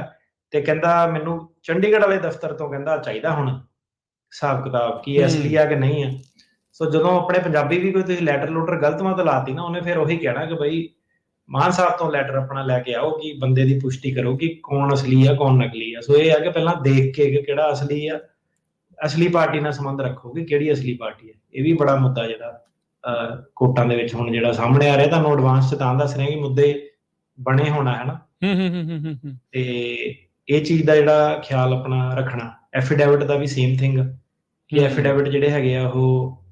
ਤੇ ਕਹਿੰਦਾ ਮੈਨੂੰ ਚੰਡੀਗੜ੍ਹ ਵਾਲੇ ਦਫ਼ਤਰ ਤੋਂ ਕਹਿੰਦਾ ਚਾਹੀਦਾ ਹੁਣ ਹਿਸਾਬ ਕਿਤਾਬ ਕੀ ਅਸਲੀ ਆ ਕਿ ਨਹੀਂ ਆ। ਸੋ ਜਦੋਂ ਆਪਣੇ ਪੰਜਾਬੀ ਵੀ ਕੋਈ ਤੁਸੀਂ ਲੈਟਰ ਲੂਟਰ ਗਲਤ ਮਤ ਲਾਤੀ ਨਾ, ਉਹਨੇ ਫਿਰ ਉਹੀ ਕਹਿਣਾ ਕਿ ਬਈ ਮਾਨ ਸਾਹਿਬ ਤੋਂ ਲੈਟਰ ਆਪਣਾ ਲੈ ਕੇ ਆਓ ਕਿ ਬੰਦੇ ਦੀ ਪੁਸ਼ਟੀ ਕਰੋ ਕਿ ਕੌਣ ਅਸਲੀ ਆ ਕੌਣ ਨਕਲੀ ਆ। ਸੋ ਇਹ ਆ ਕਿ ਪਹਿਲਾਂ ਦੇਖ ਕੇ ਕਿ ਕਿਹੜਾ ਅਸਲੀ ਆ, ਅਸਲੀ ਪਾਰਟੀ ਨਾਲ ਸੰਬੰਧ ਰੱਖੋ ਕਿ ਕਿਹੜੀ ਅਸਲੀ ਪਾਰਟੀ ਹੈ। ਇਹ ਵੀ ਬੜਾ ਮੁੱਦਾ ਜਿਹੜਾ ਕੋਰਟਾਂ ਦੇ ਵਿੱਚ ਹੁਣ ਜਿਹੜਾ ਸਾਹਮਣੇ ਆ ਰਿਹਾ, ਤੁਹਾਨੂੰ ਐਡਵਾਂਸ ਚ ਤਾਂ ਦੱਸ ਰਹੇ ਕਿ ਮੁੱਦੇ ਬਣੇ ਹੋਣਾ ਹੈ ਨਾ। ਤੇ ਇਹ ਚੀਜ਼ ਦਾ ਜਿਹੜਾ ਖਿਆਲ ਆਪਣਾ ਰੱਖਣਾ। ਐਫੀਡੇਵਿਟ ਦਾ ਵੀ ਸੇਮ ਥਿੰਗ ਕਿ ਐਫੀਡੇਵਿਟ ਜਿਹੜੇ ਹੈਗੇ ਆ ਉਹ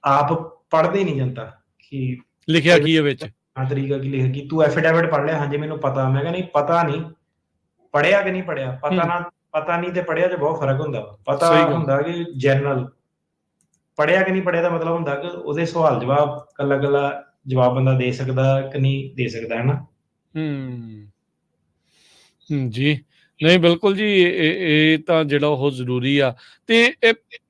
ਆਪ ਪੜ੍ਹਦੇ ਨਹੀਂ ਜਨਤਾ ਕਿ ਲਿਖਿਆ ਕੀ ਹੈ ਵਿੱਚ, ਤਰੀਕਾ ਕੀ ਲਿਖਿਆ ਕਿ ਤੂੰ ਐਫੀਡੇਵਿਟ ਪੜ੍ਹ ਲਿਆ, ਹਾਂਜੀ ਮੈਨੂੰ ਪਤਾ। ਮੈਂ ਕਿਹਾ ਨਹੀਂ ਪਤਾ ਨਹੀਂ, ਪੜ੍ਹਿਆ ਕਿ ਨਹੀਂ ਪੜ੍ਹਿਆ। ਪਤਾ ਨਹੀਂ ਤੇ ਪੜ੍ਹਿਆ 'ਚ ਬਹੁਤ ਫਰਕ ਹੁੰਦਾ। ਪਤਾ ਹੁੰਦਾ ਕਿ ਜਨਰਲ, ਪੜ੍ਹਿਆ ਕਿ ਨਹੀਂ ਪੜ੍ਹਿਆ ਦਾ ਮਤਲਬ ਹੁੰਦਾ ਕਿ ਉਹਦੇ ਸਵਾਲ ਜਵਾਬ ਕੱਲਾ ਜਵਾਬ ਬੰਦਾ ਦੇ ਸਕਦਾ ਕਿ ਨਹੀਂ ਦੇ ਸਕਦਾ, ਹੈ ਨਾ। ਜੀ ਨਹੀਂ ਬਿਲਕੁਲ ਜੀ, ਇਹ ਤਾਂ ਜਿਹੜਾ ਉਹ ਜ਼ਰੂਰੀ ਆ। ਤੇ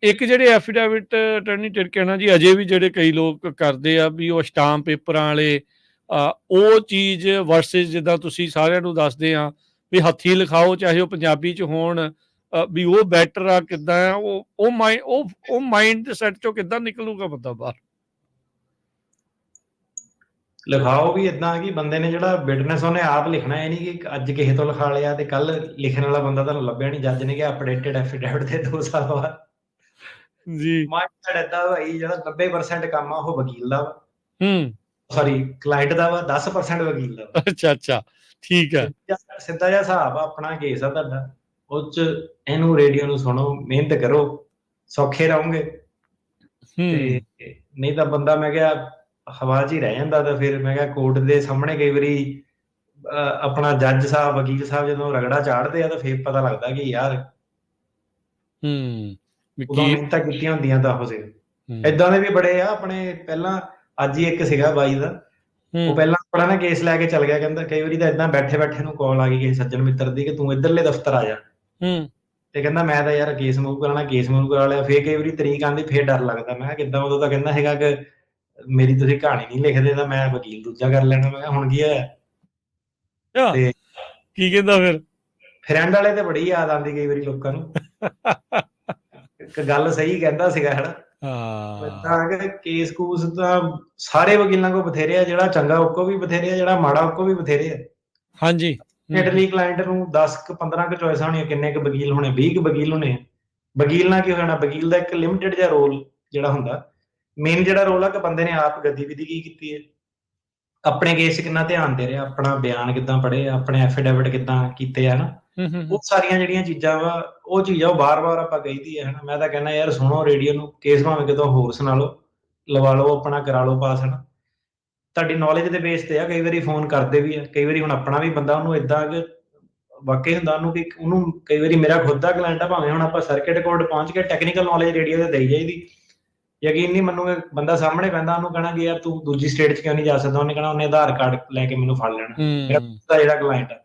ਇੱਕ ਜਿਹੜੇ ਐਫੀਡੇਵਿਟ ਅਟਾਰਨੀ ਟਿਰਕੇਣਾ ਜੀ ਅਜੇ ਵੀ ਜਿਹੜੇ ਕਈ ਲੋਕ ਕਰਦੇ ਆ ਵੀ ਉਹ ਸਟਾਂਪ ਪੇਪਰਾਂ ਵਾਲੇ ਉਹ ਚੀਜ਼ ਵਰਸਿਸ ਜਿੱਦਾਂ ਤੁਸੀਂ ਸਾਰਿਆਂ ਨੂੰ ਦੱਸਦੇ ਆ ਵੀ ਹੱਥੀਂ ਲਿਖਾਓ ਚਾਹੇ ਉਹ ਪੰਜਾਬੀ ਚ ਹੋਣ, ਵੀ ਉਹ ਬੈਟਰ ਆ। ਕਿੱਦਾਂ ਆ ਉਹ ਮਾਈਂਡ ਸੈਟ ਚੋਂ ਕਿੱਦਾਂ ਨਿਕਲੂਗਾ ਬੰਦਾ ਬਾਹਰ? ਲਿਖਾਓ ਵੀ ਏਦਾਂ ਕਿ ਬੰਦੇ ਨੇ ਜਿਹੜਾ ਵਿਟਨੈਸ ਉਹਨੇ ਆਪ ਲਿਖਣਾ। ਇਹ ਨਹੀਂ ਕਿ ਅੱਜ ਕਿਸੇ ਤੋਂ ਲਿਖਾ ਲਿਆ ਤੇ ਕੱਲ ਲਿਖਣ ਵਾਲਾ ਬੰਦਾ ਤੁਹਾਨੂੰ ਲੱਭਿਆ ਨਹੀਂ, ਜੱਜ ਨੇ ਕਿਹਾ ਅਪਡੇਟਡ ਐਫੀਡੇਵਿਟ ਦੇ 2 ਸਾਲ ਬਾਅਦ ਜੀ। ਮਾਈਂਡ ਏਦਾਂ ਭਾਈ ਜਿਹੜਾ 90% ਕੰਮ ਆ ਉਹ ਵਕੀਲ ਦਾ ਵਾ, ਸੌਰੀ ਕਲਾਇੰਟ ਦਾ ਵਾ, 10% ਵਕੀਲ ਦਾ। ਅੱਛਾ ਠੀਕ ਹੈ। ਸਿੱਧਾ ਜਿਹਾ ਹਿਸਾਬ ਆ, ਆਪਣਾ ਕੇਸ ਆ ਤੁਹਾਡਾ, ਉਹ ਚ ਇਹਨੂੰ ਰੇਡੀਓ ਨੂੰ ਸੁਣੋ, ਮਿਹਨਤ ਕਰੋ, ਸੌਖੇ ਰਹੋਗੇ। ਤੇ ਨਹੀਂ ਤਾਂ ਬੰਦਾ ਮੈਂ ਕਿਹਾ ਹਵਾ 'ਚ ਹੀ ਰਹਿ ਜਾਂਦਾ। ਤਾਂ ਫਿਰ ਮੈਂ ਕਿਹਾ ਕੋਰਟ ਦੇ ਸਾਹਮਣੇ ਕਈ ਵਾਰੀ ਆਪਣਾ ਜੱਜ ਸਾਹਿਬ ਵਕੀਲ ਸਾਹਿਬ ਜਦੋਂ ਰਗੜਾ ਚਾੜਦੇ ਆ ਤਾਂ ਫਿਰ ਪਤਾ ਲੱਗਦਾ ਕਿ ਯਾਰ ਉਦੋਂ ਮਿਹਨਤਾਂ ਕੀਤੀਆਂ ਹੁੰਦੀਆਂ ਤਾਂ ਉਹ ਸੀ। ਏਦਾਂ ਦੇ ਵੀ ਬੜੇ ਆ ਆਪਣੇ। ਪਹਿਲਾਂ ਅੱਜ ਹੀ ਇੱਕ ਸੀਗਾ ਬਾਈ ਦਾ, ਉਹ ਪਹਿਲਾਂ ਆਪਣਾ ਨਾ ਕੇਸ ਲੈ ਕੇ ਚੱਲ ਗਿਆ। ਕਹਿੰਦਾ ਕਈ ਵਾਰੀ ਤਾਂ ਏਦਾਂ ਬੈਠੇ ਨੂੰ ਕਾਲ ਆ ਗਈ ਕਿਸੇ ਸੱਜਣ ਮਿੱਤਰ ਦੀ ਕਿ ਤੂੰ ਇੱਧਰਲੇ ਦਫ਼ਤਰ ਆ ਜਾ, ਤੇ ਕਹਿੰਦਾ ਮੈਂ ਤਾਂ ਯਾਰ ਕੇਸ ਮੂਵ ਕਰਾ ਲਿਆ। ਫਿਰ ਕਈ ਵਾਰੀ ਤਰੀਕ ਆਉਂਦੀ ਫਿਰ ਡਰ ਲੱਗਦਾ। ਮੈਂ ਕਿਹਾ ਕਿੱਦਾਂ? ਉਦੋਂ ਤਾਂ ਕਹਿੰਦਾ ਹੈਗਾ ਕਿ ਮੇਰੀ ਤੁਸੀਂ ਕਹਾਣੀ ਨਹੀਂ ਲਿਖਦੇ ਤਾਂ ਮੈਂ ਵਕੀਲ ਦੂਜਾ ਕਰ ਲੈਣਾ। ਮੈਂ ਕਿਹਾ ਹੁਣ ਕੀ ਹੋਇਆ? ਤੇ ਕੀ ਕਹਿੰਦਾ ਫਿਰ? ਫਰੈਂਡ ਵਾਲੇ ਤੇ ਬੜੀ ਯਾਦ ਆਉਂਦੀ ਕਈ ਵਾਰੀ ਲੋਕਾਂ ਨੂੰ। ਇੱਕ ਗੱਲ ਸਹੀ ਕਹਿੰਦਾ ਸੀਗਾ, ਹਨਾ। ਕੇਸ ਕੂਸ ਤਾਂ ਸਾਰੇ ਵਕੀਲਾਂ ਕੋਲ ਬਥੇਰੇ ਆ, ਜਿਹੜਾ ਚੰਗਾ ਉਹ ਕੋ ਵੀ ਬਥੇਰੇ ਆ, ਜਿਹੜਾ ਮਾੜਾ ਉਹ ਕੋ ਵੀ ਬਥੇਰੇ ਆ। ਹਾਂਜੀ, ਇਟਲੀ ਕਲਾਇੰਟ ਨੂੰ 10-15 ਚੋਇਸਾਂ ਹੋਣੀਆਂ, ਕਿੰਨੇ ਕੁ ਵਕੀਲ ਹੋਣੇ, 20 ਵਕੀਲ ਹੋਣੇ। ਵਕੀਲ ਨਾਲ ਕੀ ਹੋ ਜਾਣਾ? ਵਕੀਲ ਦਾ ਇੱਕ ਲਿਮਿਟਡ ਜਿਹਾ ਰੋਲ ਜਿਹੜਾ ਹੁੰਦਾ, ਮੇਨ ਜਿਹੜਾ ਰੋਲ ਆ ਕਿ ਬੰਦੇ ਨੇ ਆਪ ਗਤੀਵਿਧੀ ਕੀ ਕੀਤੀ ਹੈ, ਆਪਣੇ ਕੇਸ 'ਚ ਕਿੰਨਾ ਧਿਆਨ ਦੇ ਰਿਹਾ, ਆਪਣਾ ਬਿਆਨ ਕਿੱਦਾਂ ਪੜ੍ਹੇ, ਆਪਣੇ ਐਫੀਡੇਵਿਟ ਕਿੱਦਾਂ ਕੀਤੇ, ਹਨਾ। ਉਹ ਸਾਰੀਆਂ ਜਿਹੜੀਆਂ ਚੀਜ਼ਾਂ ਵਾ ਉਹ ਚੀਜ਼ਾਂ ਉਹ ਬਾਰ-ਬਾਰ ਆਪਾਂ ਕਹੀਦੀ ਹੈ, ਹਨਾ। ਮੈਂ ਤਾਂ ਕਹਿੰਦਾ ਯਾਰ ਸੁਣੋ ਰੇਡੀਓ ਨੂੰ, ਕੇਸ ਭਾਵੇਂ ਕਿਤੋਂ ਹੋਰ ਸੁਣਾ ਲਓ, ਲਵਾ ਲਓ, ਆਪਣਾ ਕਰਾ ਲਓ ਪਾਸ, ਹਨਾ। ਤੁਹਾਡੀ ਨੌਲੇਜ ਦੇ ਬੇਸ ਤੇ ਆ। ਕਈ ਵਾਰੀ ਫੋਨ ਕਰਦੇ ਵੀ ਆ, ਕਈ ਵਾਰੀ ਹੁਣ ਆਪਣਾ ਵੀ ਬੰਦਾ ਉਹਨੂੰ ਏਦਾਂ ਕਿ ਵਾਕਈ ਹੁੰਦਾ ਉਹਨੂੰ ਕਿ ਉਹਨੂੰ ਕਈ ਵਾਰੀ ਮੇਰਾ ਖੁਦ ਦਾ ਕਲਾਇੰਟ ਆ, ਭਾਵੇਂ ਹੁਣ ਆਪਾਂ ਸਰਕਿਟ ਕੋਰਟ ਪਹੁੰਚ ਕੇ ਟੈਕਨੀਕਲ ਨੌਲੇਜ ਰੇਡੀਓ ਤੇ ਦੇਈ ਜਾਈਦੀ, ਯਕੀਨ ਨਹੀਂ ਮੰਨੂਗੇ, ਬੰਦਾ ਸਾਹਮਣੇ ਪੈਂਦਾ, ਉਹਨੂੰ ਕਹਿਣਾ ਕਿ ਯਾਰ ਤੂੰ ਦੂਜੀ ਸਟੇਟ 'ਚ ਕਿਉਂ ਨਹੀਂ ਜਾ ਸਕਦਾ, ਉਹਨੇ ਕਹਿਣਾ ਉਹਨੇ ਆਧਾਰ ਕਾਰਡ ਲੈ ਕੇ ਮੈਨੂੰ ਫੜ ਲੈਣਾ, ਮੇਰਾ ਜਿਹੜਾ ਕਲਾਇੰਟ ਆ।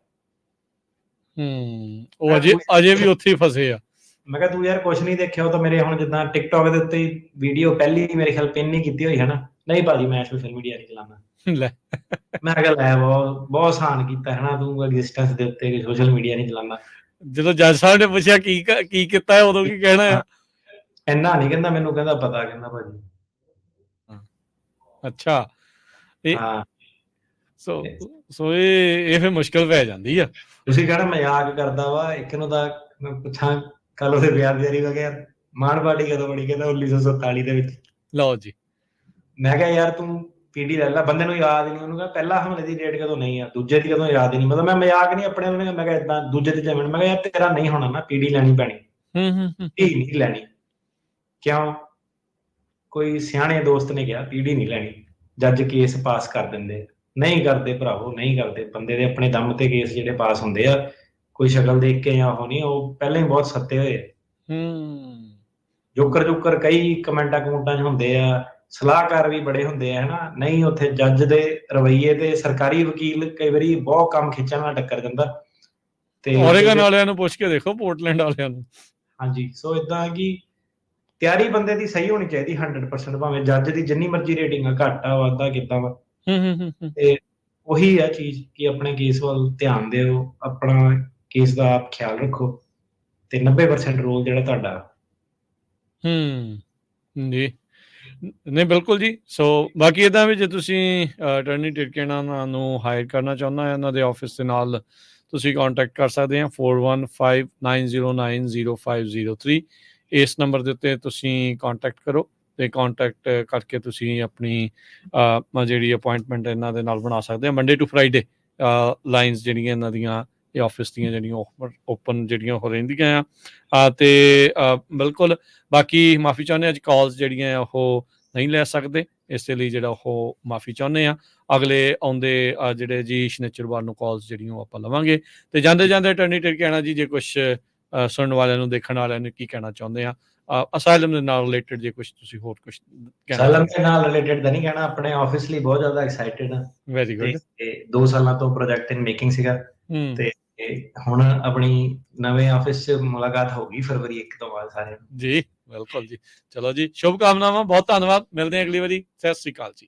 ਉਹ ਅਜੇ ਵੀ ਉੱਥੇ ਹੀ ਫਸੇ ਆ। ਮੈਂ ਕਿਹਾ ਤੂੰ ਯਾਰ ਕੁਛ ਨਹੀਂ ਦੇਖਿਆ, ਉਹ ਤਾਂ ਮੇਰੇ ਹੁਣ ਜਿੱਦਾਂ ਟਿਕਟੋਕ ਦੇ ਉੱਤੇ ਵੀਡੀਓ ਪਹਿਲੀ ਮੇਰੇ ਖਿਆਲ ਪਿੰਨ ਨਹੀਂ ਕੀਤੀ ਹੋਈ ਹੈ ਨਾ, ਨਹੀਂ ਭਾਜੀ ਮੈਂ ਸੋਸ਼ਲ ਮੀਡੀਆ ਨਹੀਂ ਚਲਾਉਂਦਾ। ਲੈ ਮੈਂ ਕਿਹਾ ਲੈ ਬਹੁਤ ਬਹੁਤ ਆਸਾਨ ਕੀਤਾ ਹੈ ਨਾ ਤੂੰ ਐਗਜ਼ਿਸਟੈਂਸ ਦੇ ਉੱਤੇ ਸੋਸ਼ਲ ਮੀਡੀਆ ਨਹੀਂ ਚਲਾਉਂਦਾ। ਜਦੋਂ ਜੱਜ ਸਾਹਿਬ ਨੇ ਪੁੱਛਿਆ ਕੀ ਕੀਤਾ ਹੈ, ਉਦੋਂ ਕੀ ਕਹਿਣਾ ਆ? ਇੰਨਾ ਨਹੀਂ ਕਹਿੰਦਾ, ਮੈਨੂੰ ਕਹਿੰਦਾ ਪਤਾ, ਕਹਿੰਦਾ ਭਾਜੀ। ਅੱਛਾ, ਹਾਂ ਸੋ ਇਹ ਫਿਰ ਮੁਸ਼ਕਲ ਪੈ ਜਾਂਦੀ ਆ। ਤੁਸੀਂ ਕਹਿਣਾ ਮਜ਼ਾਕ ਕਰਦਾ ਵਾ, ਇੱਕ ਨੂੰ ਤਾਂ ਮੈਂ ਪੁੱਛਾਂ ਕੱਲ ਉਹਦੇ ਵਿਆਹ ਦੀ ਤਿਆਰੀ ਵਗੈਰਾ ਮਾਨਵਾੜੀ ਕਦੋਂ ਬਣੀ, ਕਹਿੰਦਾ 1947 ਦੇ ਵਿੱਚ। ਲਓ ਜੀ, ਮੈਂ ਕਿਹਾ ਯਾਰ ਤੂੰ ਪੀਡੀ ਲੈ ਲੈ, ਬੰਦੇ ਨੂੰ ਯਾਦ ਹੀ ਨਹੀਂ, ਉਹਨੂੰ ਕਿਹਾ ਪਹਿਲਾ ਹਮਲੇ ਦੀ ਡੇਟ ਕਦੋਂ, ਨਹੀਂ ਆ ਦੂਜੇ ਦੀ ਕਦੋਂ, ਯਾਦ ਹੀ ਨਹੀਂ। ਮਤਲਬ ਮੈਂ ਮਜ਼ਾਕ ਨਹੀਂ ਆਪਣੇ ਨੂੰ, ਮੈਂ ਕਿਹਾ ਏਦਾਂ ਦੂਜੇ ਦੀ ਜਮਨ, ਮੈਂ ਕਿਹਾ ਯਾਰ ਤੇਰਾ ਨਹੀਂ ਹੋਣਾ ਨਾ, ਪੀਡੀ ਲੈਣੀ ਪੈਣੀ, ਪੀਡੀ ਨਹੀਂ ਲੈਣੀ। ਕਿਉਂ? ਕੋਈ ਸਿਆਣੇ ਦੋਸਤ ਨੇ ਕਿਹਾ ਪੀਡੀ ਨਹੀਂ ਲੈਣੀ, ਜੱਜ ਕੇਸ ਪਾਸ ਕਰ ਦਿੰਦੇ। ਨਹੀਂ ਕਰਦੇ ਭਰਾਵੋ, ਨਹੀਂ ਕਰਦੇ, ਬੰਦੇ ਦੇ ਆਪਣੇ ਦਮ ਤੇ ਕੇਸ ਜਿਹੜੇ ਪਾਸ ਹੁੰਦੇ ਆ, ਕੋਈ ਸ਼ਕਲ ਦੇਖ ਕੇ ਜਾਂ ਉਹ ਨਹੀਂ, ਉਹ ਪਹਿਲਾਂ ਹੀ ਬਹੁਤ ਸੱਤੇ ਹੋਏ ਆ। ਜੋਕਰ ਕਈ ਕਮੈਂਟਾਂ ਕਮੂਟਾਂ 'ਚ ਹੁੰਦੇ ਆ, ਸਲਾਹਕਾਰ ਵੀ ਬੜੇ ਹੁੰਦੇ ਆ, ਹਨਾ। ਨਹੀਂ, ਉੱਥੇ ਜੱਜ ਦੇ ਰਵੱਈਏ ਤੇ ਸਰਕਾਰੀ ਵਕੀਲ ਕਈ ਵਾਰੀ ਬਹੁਤ ਕੰਮ ਖਿੱਚਣ ਨਾਲ ਟੱਕਰ ਜਾਂਦਾ। ਤੇ ਓਰੇਗਨ ਵਾਲਿਆਂ ਨੂੰ ਪੁੱਛ ਕੇ ਦੇਖੋ, ਪੋਰਟਲੈਂਡ ਵਾਲਿਆਂ ਨੂੰ। ਹਾਂਜੀ, ਸੋ ਇਦਾਂ ਕਿ ਤਿਆਰੀ ਬੰਦੇ ਦੀ ਸਹੀ ਹੋਣੀ ਚਾਹੀਦੀ 100%, ਭਾਵੇਂ ਜੱਜ ਦੀ ਜਿੰਨੀ ਮਰਜ਼ੀ ਰੇਟਿੰਗ ਆ, ਘੱਟ ਆ ਵਾਧਾ ਕਿੱਦਾਂ ਵਾ। ਤੇ ਉਹੀ ਆ ਚੀਜ਼ ਕਿ ਆਪਣੇ ਕੇਸ ਵੱਲ ਧਿਆਨ ਦਿਓ, ਆਪਣਾ ਕੇਸ ਦਾ ਆਪ ਖਿਆਲ ਰੱਖੋ, ਤੇ 90% ਰੋਲ ਜਿਹੜਾ ਤੁਹਾਡਾ। ਜੀ ਨਹੀਂ, ਬਿਲਕੁਲ ਜੀ। ਸੋ ਬਾਕੀ ਇੱਦਾਂ ਵੀ ਜੇ ਤੁਸੀਂ ਅਟਾਰਨੀ ਟਿਰਕੇਨਾ ਨੂੰ ਹਾਇਰ ਕਰਨਾ ਚਾਹੁੰਦਾ ਇਹਨਾਂ ਦੇ ਆਫਿਸ ਦੇ ਨਾਲ ਤੁਸੀਂ ਕੰਟੈਕਟ ਕਰ ਸਕਦੇ ਆ 4159090503। ਇਸ ਨੰਬਰ ਦੇ ਉੱਤੇ ਤੁਸੀਂ ਕੰਟੈਕਟ ਕਰੋ ਤੇ ਕੰਟੈਕਟ ਕਰਕੇ ਤੁਸੀਂ ਆਪਣੀ ਜਿਹੜੀ ਅਪਾਇੰਟਮੈਂਟ ਇਹਨਾਂ ਦੇ ਨਾਲ ਬਣਾ ਸਕਦੇ ਆ। ਮੰਡੇ ਟੂ ਫਰਾਈਡੇ ਲਾਈਨਸ ਜਿਹੜੀਆਂ ਇਹਨਾਂ ਦੀਆਂ ਇਹ ਆਫਿਸ ਦੀਆਂ ਜਿਹੜੀਆਂ ਓਪਨ ਜਿਹੜੀਆਂ ਹੋ ਰਹਿੰਦੀਆਂ ਆ। ਤੇ ਬਿਲਕੁਲ ਬਾਕੀ ਮਾਫੀ ਚਾਹੁੰਦੇ ਅੱਜ ਕਾਲਸ ਜਿਹੜੀਆਂ ਉਹ ਨਹੀਂ ਲੈ ਸਕਦੇ, ਇਸੇ ਲਈ ਜਿਹੜਾ ਉਹ ਮਾਫੀ ਚਾਹੁੰਦੇ ਆ। ਅਗਲੇ ਆਉਂਦੇ ਜਿਹੜੇ ਜੀ ਸ਼ਨੀਚਰਵਾਰ ਨੂੰ ਕਾਲਸ ਜਿਹੜੀਆਂ ਉਹ ਆਪਾਂ ਲਵਾਂਗੇ। ਤੇ ਜਾਂਦੇ ਜਾਂਦੇ ਅਟਾਰਨੀ ਟਿਰਕੇਨਾ ਜੀ, ਜੇ ਕੁਛ ਸੁਣਨ ਵਾਲਿਆਂ ਨੂੰ, ਦੇਖਣ ਵਾਲਿਆਂ ਨੂੰ ਕੀ ਕਹਿਣਾ ਚਾਹੁੰਦੇ ਆ ਅਸਾਈਲਮ ਦੇ ਨਾਲ ਰਿਲੇਟਡ, ਜੇ ਕੁਛ ਤੁਸੀਂ ਹੋਰ ਕੁਛ ਕਹਿਣਾ? ਅਸਾਈਲਮ ਦੇ ਨਾਲ ਰਿਲੇਟਡ ਤਾਂ ਨਹੀਂ ਕਹਿਣਾ, ਆਪਣੇ ਆਫਿਸ ਲਈ ਬਹੁਤ ਜ਼ਿਆਦਾ ਐਕਸਾਈਟਡ ਆ। Very good. 2 ਸਾਲਾਂ ਤੋਂ ਪ੍ਰੋਜੈਕਟ ਇਨ ਮੇਕਿੰਗ ਸੀਗਾ, ਤੇ ਹੁਣ ਆਪਣੀ ਨਵੇਂ ਆਫਿਸ 'ਚ ਮੁਲਾਕਾਤ ਹੋਊਗੀ ਫਰਵਰੀ 1 ਤੋਂ ਬਾਅਦ ਸਾਰਿਆਂ ਨੂੰ। ਜੀ ਬਿਲਕੁਲ ਜੀ। ਚਲੋ ਜੀ, ਸ਼ੁਭ ਕਾਮਨਾਵਾਂ, ਬਹੁਤ ਧੰਨਵਾਦ, ਮਿਲਦੇ ਹਾਂ ਅਗਲੀ ਵਾਰੀ। ਸਤਿ ਸ੍ਰੀ ਅਕਾਲ ਜੀ।